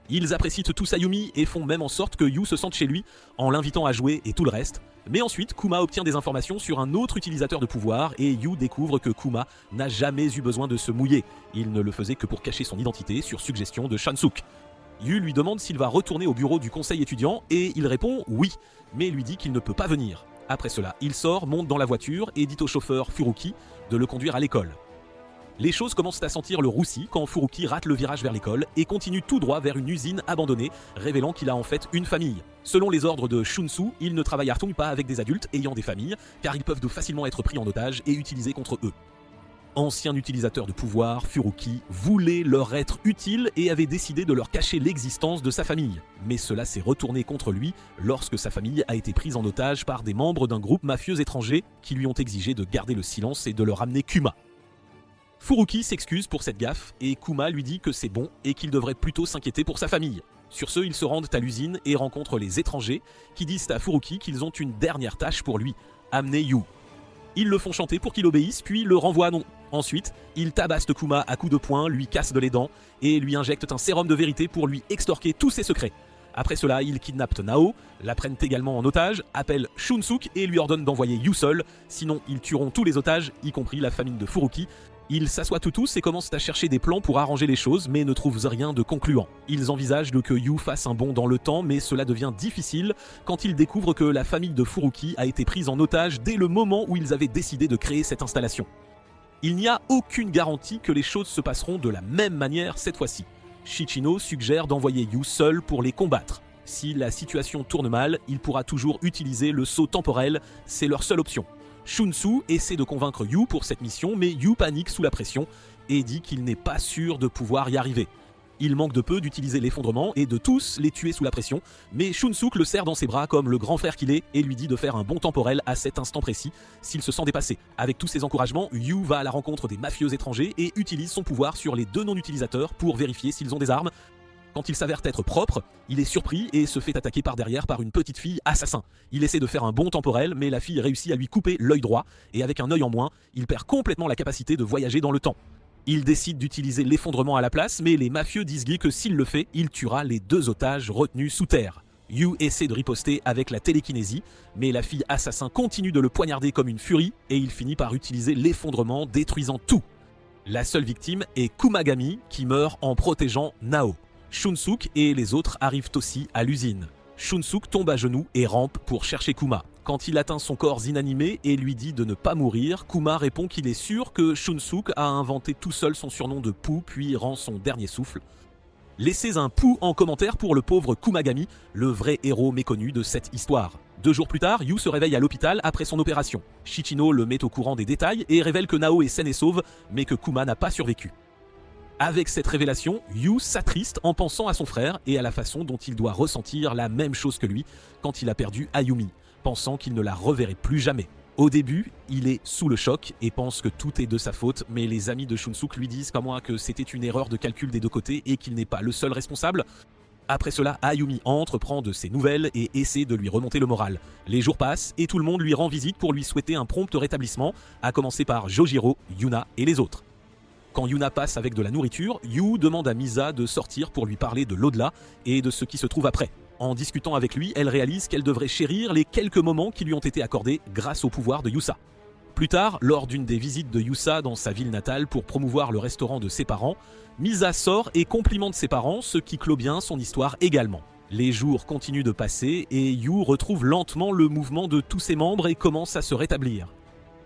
Ils apprécient tous Ayumi et font même en sorte que Yu se sente chez lui en l'invitant à jouer et tout le reste. Mais ensuite, Kuma obtient des informations sur un autre utilisateur de pouvoir et Yu découvre que Kuma n'a jamais eu besoin de se mouiller. Il ne le faisait que pour cacher son identité sur suggestion de Shunsuk. Yu lui demande s'il va retourner au bureau du conseil étudiant et il répond oui, mais lui dit qu'il ne peut pas venir. Après cela, il sort, monte dans la voiture et dit au chauffeur Furuki de le conduire à l'école. Les choses commencent à sentir le roussi quand Furuki rate le virage vers l'école et continue tout droit vers une usine abandonnée, révélant qu'il a en fait une famille. Selon les ordres de Shunsu, il ne travaille à Artung pas avec des adultes ayant des familles, car ils peuvent facilement être pris en otage et utilisés contre eux. Ancien utilisateur de pouvoir, Furuki voulait leur être utile et avait décidé de leur cacher l'existence de sa famille. Mais cela s'est retourné contre lui lorsque sa famille a été prise en otage par des membres d'un groupe mafieux étranger qui lui ont exigé de garder le silence et de leur amener Kuma. Furuki s'excuse pour cette gaffe et Kuma lui dit que c'est bon et qu'il devrait plutôt s'inquiéter pour sa famille. Sur ce, ils se rendent à l'usine et rencontrent les étrangers qui disent à Furuki qu'ils ont une dernière tâche pour lui, amener Yu. Ils le font chanter pour qu'il obéisse puis le renvoient à non. Ensuite, ils tabassent Kuma à coups de poing, lui cassent les dents et lui injectent un sérum de vérité pour lui extorquer tous ses secrets. Après cela, ils kidnappent Nao, la prennent également en otage, appellent Shunsuk et lui ordonnent d'envoyer Yu seul, sinon ils tueront tous les otages, y compris la famille de Furuki. Ils s'assoient tous et commencent à chercher des plans pour arranger les choses, mais ne trouvent rien de concluant. Ils envisagent que Yu fasse un bond dans le temps, mais cela devient difficile quand ils découvrent que la famille de Furuki a été prise en otage dès le moment où ils avaient décidé de créer cette installation. Il n'y a aucune garantie que les choses se passeront de la même manière cette fois-ci. Shichino suggère d'envoyer Yu seul pour les combattre. Si la situation tourne mal, il pourra toujours utiliser le saut temporel, c'est leur seule option. Shunsu essaie de convaincre Yu pour cette mission, mais Yu panique sous la pression et dit qu'il n'est pas sûr de pouvoir y arriver. Il manque de peu d'utiliser l'effondrement et de tous les tuer sous la pression, mais Shunsuk le serre dans ses bras comme le grand frère qu'il est et lui dit de faire un bond temporel à cet instant précis s'il se sent dépassé. Avec tous ces encouragements, Yu va à la rencontre des mafieux étrangers et utilise son pouvoir sur les deux non-utilisateurs pour vérifier s'ils ont des armes. Quand il s'avère être propre, il est surpris et se fait attaquer par derrière par une petite fille assassin. Il essaie de faire un bond temporel, mais la fille réussit à lui couper l'œil droit, et avec un œil en moins, il perd complètement la capacité de voyager dans le temps. Il décide d'utiliser l'effondrement à la place, mais les mafieux disent que s'il le fait, il tuera les deux otages retenus sous terre. Yu essaie de riposter avec la télékinésie, mais la fille assassin continue de le poignarder comme une furie, et il finit par utiliser l'effondrement, détruisant tout. La seule victime est Kumagami, qui meurt en protégeant Nao. Shunsuk et les autres arrivent aussi à l'usine. Shunsuk tombe à genoux et rampe pour chercher Kuma. Quand il atteint son corps inanimé et lui dit de ne pas mourir, Kuma répond qu'il est sûr que Shunsuk a inventé tout seul son surnom de Pou puis rend son dernier souffle. Laissez un Pou en commentaire pour le pauvre Kumagami, le vrai héros méconnu de cette histoire. 2 jours plus tard, Yu se réveille à l'hôpital après son opération. Shichino le met au courant des détails et révèle que Nao est saine et sauve, mais que Kuma n'a pas survécu. Avec cette révélation, Yu s'attriste en pensant à son frère et à la façon dont il doit ressentir la même chose que lui quand il a perdu Ayumi, pensant qu'il ne la reverrait plus jamais. Au début, il est sous le choc et pense que tout est de sa faute, mais les amis de Shunsuk lui disent comme moi que c'était une erreur de calcul des deux côtés et qu'il n'est pas le seul responsable. Après cela, Ayumi entre, prend de ses nouvelles et essaie de lui remonter le moral. Les jours passent et tout le monde lui rend visite pour lui souhaiter un prompt rétablissement, à commencer par Jojiro, Yuna et les autres. Quand Yuna passe avec de la nourriture, Yu demande à Misa de sortir pour lui parler de l'au-delà et de ce qui se trouve après. En discutant avec lui, elle réalise qu'elle devrait chérir les quelques moments qui lui ont été accordés grâce au pouvoir de Yusa. Plus tard, lors d'une des visites de Yusa dans sa ville natale pour promouvoir le restaurant de ses parents, Misa sort et complimente ses parents, ce qui clôt bien son histoire également. Les jours continuent de passer et Yu retrouve lentement le mouvement de tous ses membres et commence à se rétablir.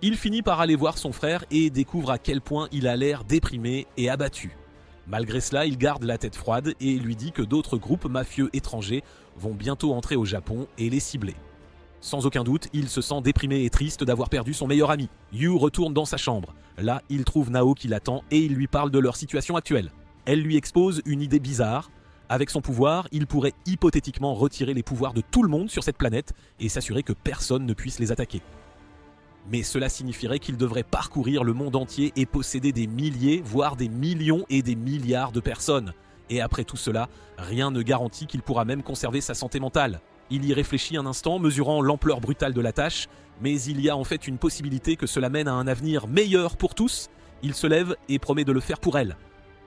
Il finit par aller voir son frère et découvre à quel point il a l'air déprimé et abattu. Malgré cela, il garde la tête froide et lui dit que d'autres groupes mafieux étrangers vont bientôt entrer au Japon et les cibler. Sans aucun doute, il se sent déprimé et triste d'avoir perdu son meilleur ami. Yu retourne dans sa chambre. Là, il trouve Nao qui l'attend et il lui parle de leur situation actuelle. Elle lui expose une idée bizarre. Avec son pouvoir, il pourrait hypothétiquement retirer les pouvoirs de tout le monde sur cette planète et s'assurer que personne ne puisse les attaquer. Mais cela signifierait qu'il devrait parcourir le monde entier et posséder des milliers, voire des millions et des milliards de personnes. Et après tout cela, rien ne garantit qu'il pourra même conserver sa santé mentale. Il y réfléchit un instant, mesurant l'ampleur brutale de la tâche, mais il y a en fait une possibilité que cela mène à un avenir meilleur pour tous. Il se lève et promet de le faire pour elle.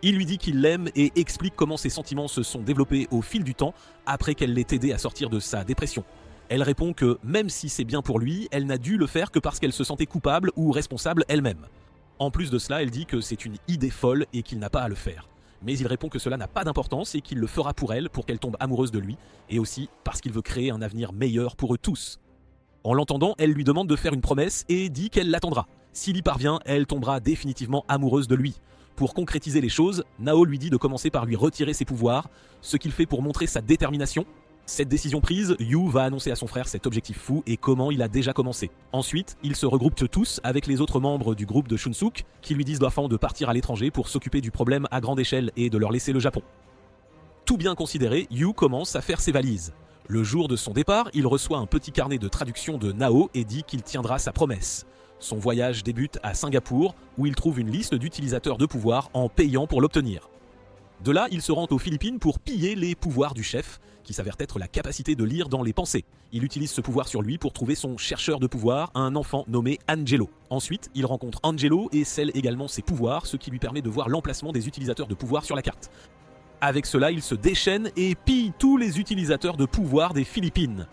Il lui dit qu'il l'aime et explique comment ses sentiments se sont développés au fil du temps après qu'elle l'ait aidé à sortir de sa dépression. Elle répond que même si c'est bien pour lui, elle n'a dû le faire que parce qu'elle se sentait coupable ou responsable elle-même. En plus de cela, elle dit que c'est une idée folle et qu'il n'a pas à le faire. Mais il répond que cela n'a pas d'importance et qu'il le fera pour elle, pour qu'elle tombe amoureuse de lui, et aussi parce qu'il veut créer un avenir meilleur pour eux tous. En l'entendant, elle lui demande de faire une promesse et dit qu'elle l'attendra. S'il y parvient, elle tombera définitivement amoureuse de lui. Pour concrétiser les choses, Nao lui dit de commencer par lui retirer ses pouvoirs, ce qu'il fait pour montrer sa détermination. Cette décision prise, Yu va annoncer à son frère cet objectif fou et comment il a déjà commencé. Ensuite, ils se regroupent tous avec les autres membres du groupe de Shunsuk qui lui disent d'enfant de partir à l'étranger pour s'occuper du problème à grande échelle et de leur laisser le Japon. Tout bien considéré, Yu commence à faire ses valises. Le jour de son départ, il reçoit un petit carnet de traduction de Nao et dit qu'il tiendra sa promesse. Son voyage débute à Singapour, où il trouve une liste d'utilisateurs de pouvoir en payant pour l'obtenir. De là, il se rend aux Philippines pour piller les pouvoirs du chef, qui s'avère être la capacité de lire dans les pensées. Il utilise ce pouvoir sur lui pour trouver son chercheur de pouvoir, un enfant nommé Angelo. Ensuite, il rencontre Angelo et scelle également ses pouvoirs, ce qui lui permet de voir l'emplacement des utilisateurs de pouvoir sur la carte. Avec cela, il se déchaîne et pille tous les utilisateurs de pouvoir des Philippines.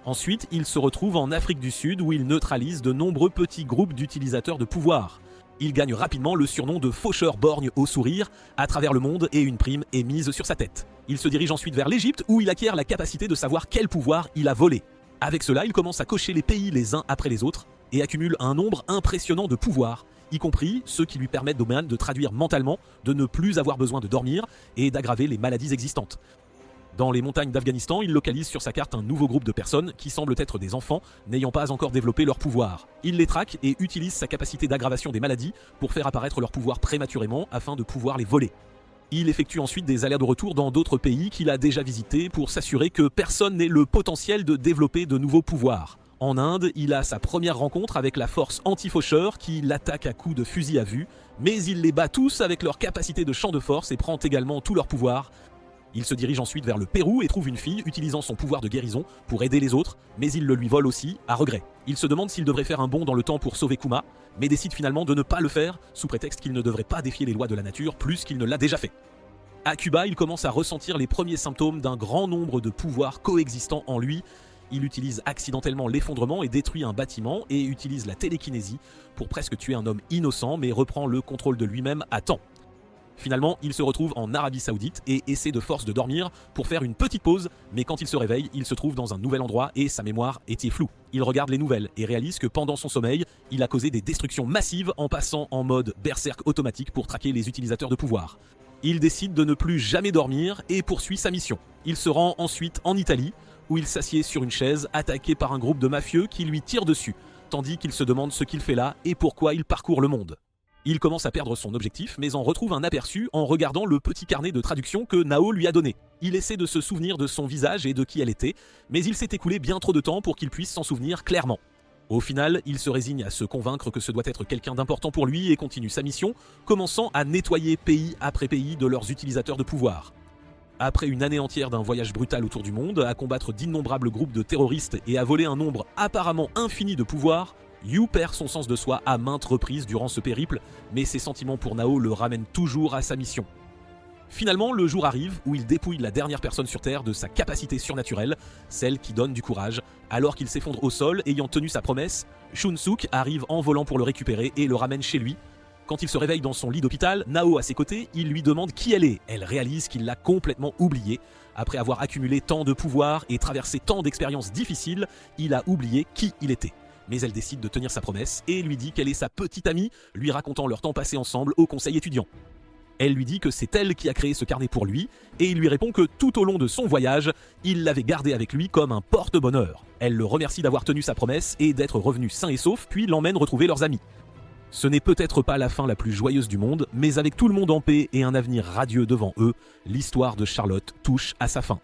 Ensuite, il se retrouve en Afrique du Sud où il neutralise de nombreux petits groupes d'utilisateurs de pouvoir. Il gagne rapidement le surnom de faucheur borgne au sourire à travers le monde et une prime est mise sur sa tête. Il se dirige ensuite vers l'Égypte où il acquiert la capacité de savoir quel pouvoir il a volé. Avec cela, il commence à cocher les pays les uns après les autres et accumule un nombre impressionnant de pouvoirs, y compris ceux qui lui permettent de traduire mentalement, de ne plus avoir besoin de dormir et d'aggraver les maladies existantes. Dans les montagnes d'Afghanistan, il localise sur sa carte un nouveau groupe de personnes qui semblent être des enfants n'ayant pas encore développé leur pouvoir. Il les traque et utilise sa capacité d'aggravation des maladies pour faire apparaître leur pouvoir prématurément afin de pouvoir les voler. Il effectue ensuite des allers-retours dans d'autres pays qu'il a déjà visités pour s'assurer que personne n'ait le potentiel de développer de nouveaux pouvoirs. En Inde, il a sa première rencontre avec la force anti-faucheur qui l'attaque à coups de fusil à vue, mais il les bat tous avec leur capacité de champ de force et prend également tout leur pouvoir. Il se dirige ensuite vers le Pérou et trouve une fille utilisant son pouvoir de guérison pour aider les autres, mais il le lui vole aussi, à regret. Il se demande s'il devrait faire un bond dans le temps pour sauver Kuma, mais décide finalement de ne pas le faire, sous prétexte qu'il ne devrait pas défier les lois de la nature plus qu'il ne l'a déjà fait. À Cuba, il commence à ressentir les premiers symptômes d'un grand nombre de pouvoirs coexistant en lui. Il utilise accidentellement l'effondrement et détruit un bâtiment et utilise la télékinésie pour presque tuer un homme innocent mais reprend le contrôle de lui-même à temps. Finalement, il se retrouve en Arabie Saoudite et essaie de force de dormir pour faire une petite pause, mais quand il se réveille, il se trouve dans un nouvel endroit et sa mémoire était floue. Il regarde les nouvelles et réalise que pendant son sommeil, il a causé des destructions massives en passant en mode berserk automatique pour traquer les utilisateurs de pouvoir. Il décide de ne plus jamais dormir et poursuit sa mission. Il se rend ensuite en Italie, où il s'assied sur une chaise attaqué par un groupe de mafieux qui lui tire dessus, tandis qu'il se demande ce qu'il fait là et pourquoi il parcourt le monde. Il commence à perdre son objectif, mais en retrouve un aperçu en regardant le petit carnet de traduction que Nao lui a donné. Il essaie de se souvenir de son visage et de qui elle était, mais il s'est écoulé bien trop de temps pour qu'il puisse s'en souvenir clairement. Au final, il se résigne à se convaincre que ce doit être quelqu'un d'important pour lui et continue sa mission, commençant à nettoyer pays après pays de leurs utilisateurs de pouvoir. Après une année entière d'un voyage brutal autour du monde, à combattre d'innombrables groupes de terroristes et à voler un nombre apparemment infini de pouvoirs, Yu perd son sens de soi à maintes reprises durant ce périple, mais ses sentiments pour Nao le ramènent toujours à sa mission. Finalement, le jour arrive où il dépouille la dernière personne sur Terre de sa capacité surnaturelle, celle qui donne du courage. Alors qu'il s'effondre au sol, ayant tenu sa promesse, Shunsuk arrive en volant pour le récupérer et le ramène chez lui. Quand il se réveille dans son lit d'hôpital, Nao à ses côtés, il lui demande qui elle est. Elle réalise qu'il l'a complètement oublié. Après avoir accumulé tant de pouvoir et traversé tant d'expériences difficiles, il a oublié qui il était. Mais elle décide de tenir sa promesse et lui dit qu'elle est sa petite amie, lui racontant leur temps passé ensemble au conseil étudiant. Elle lui dit que c'est elle qui a créé ce carnet pour lui, et il lui répond que tout au long de son voyage, il l'avait gardé avec lui comme un porte-bonheur. Elle le remercie d'avoir tenu sa promesse et d'être revenu sain et sauf, puis l'emmène retrouver leurs amis. Ce n'est peut-être pas la fin la plus joyeuse du monde, mais avec tout le monde en paix et un avenir radieux devant eux, l'histoire de Charlotte touche à sa fin.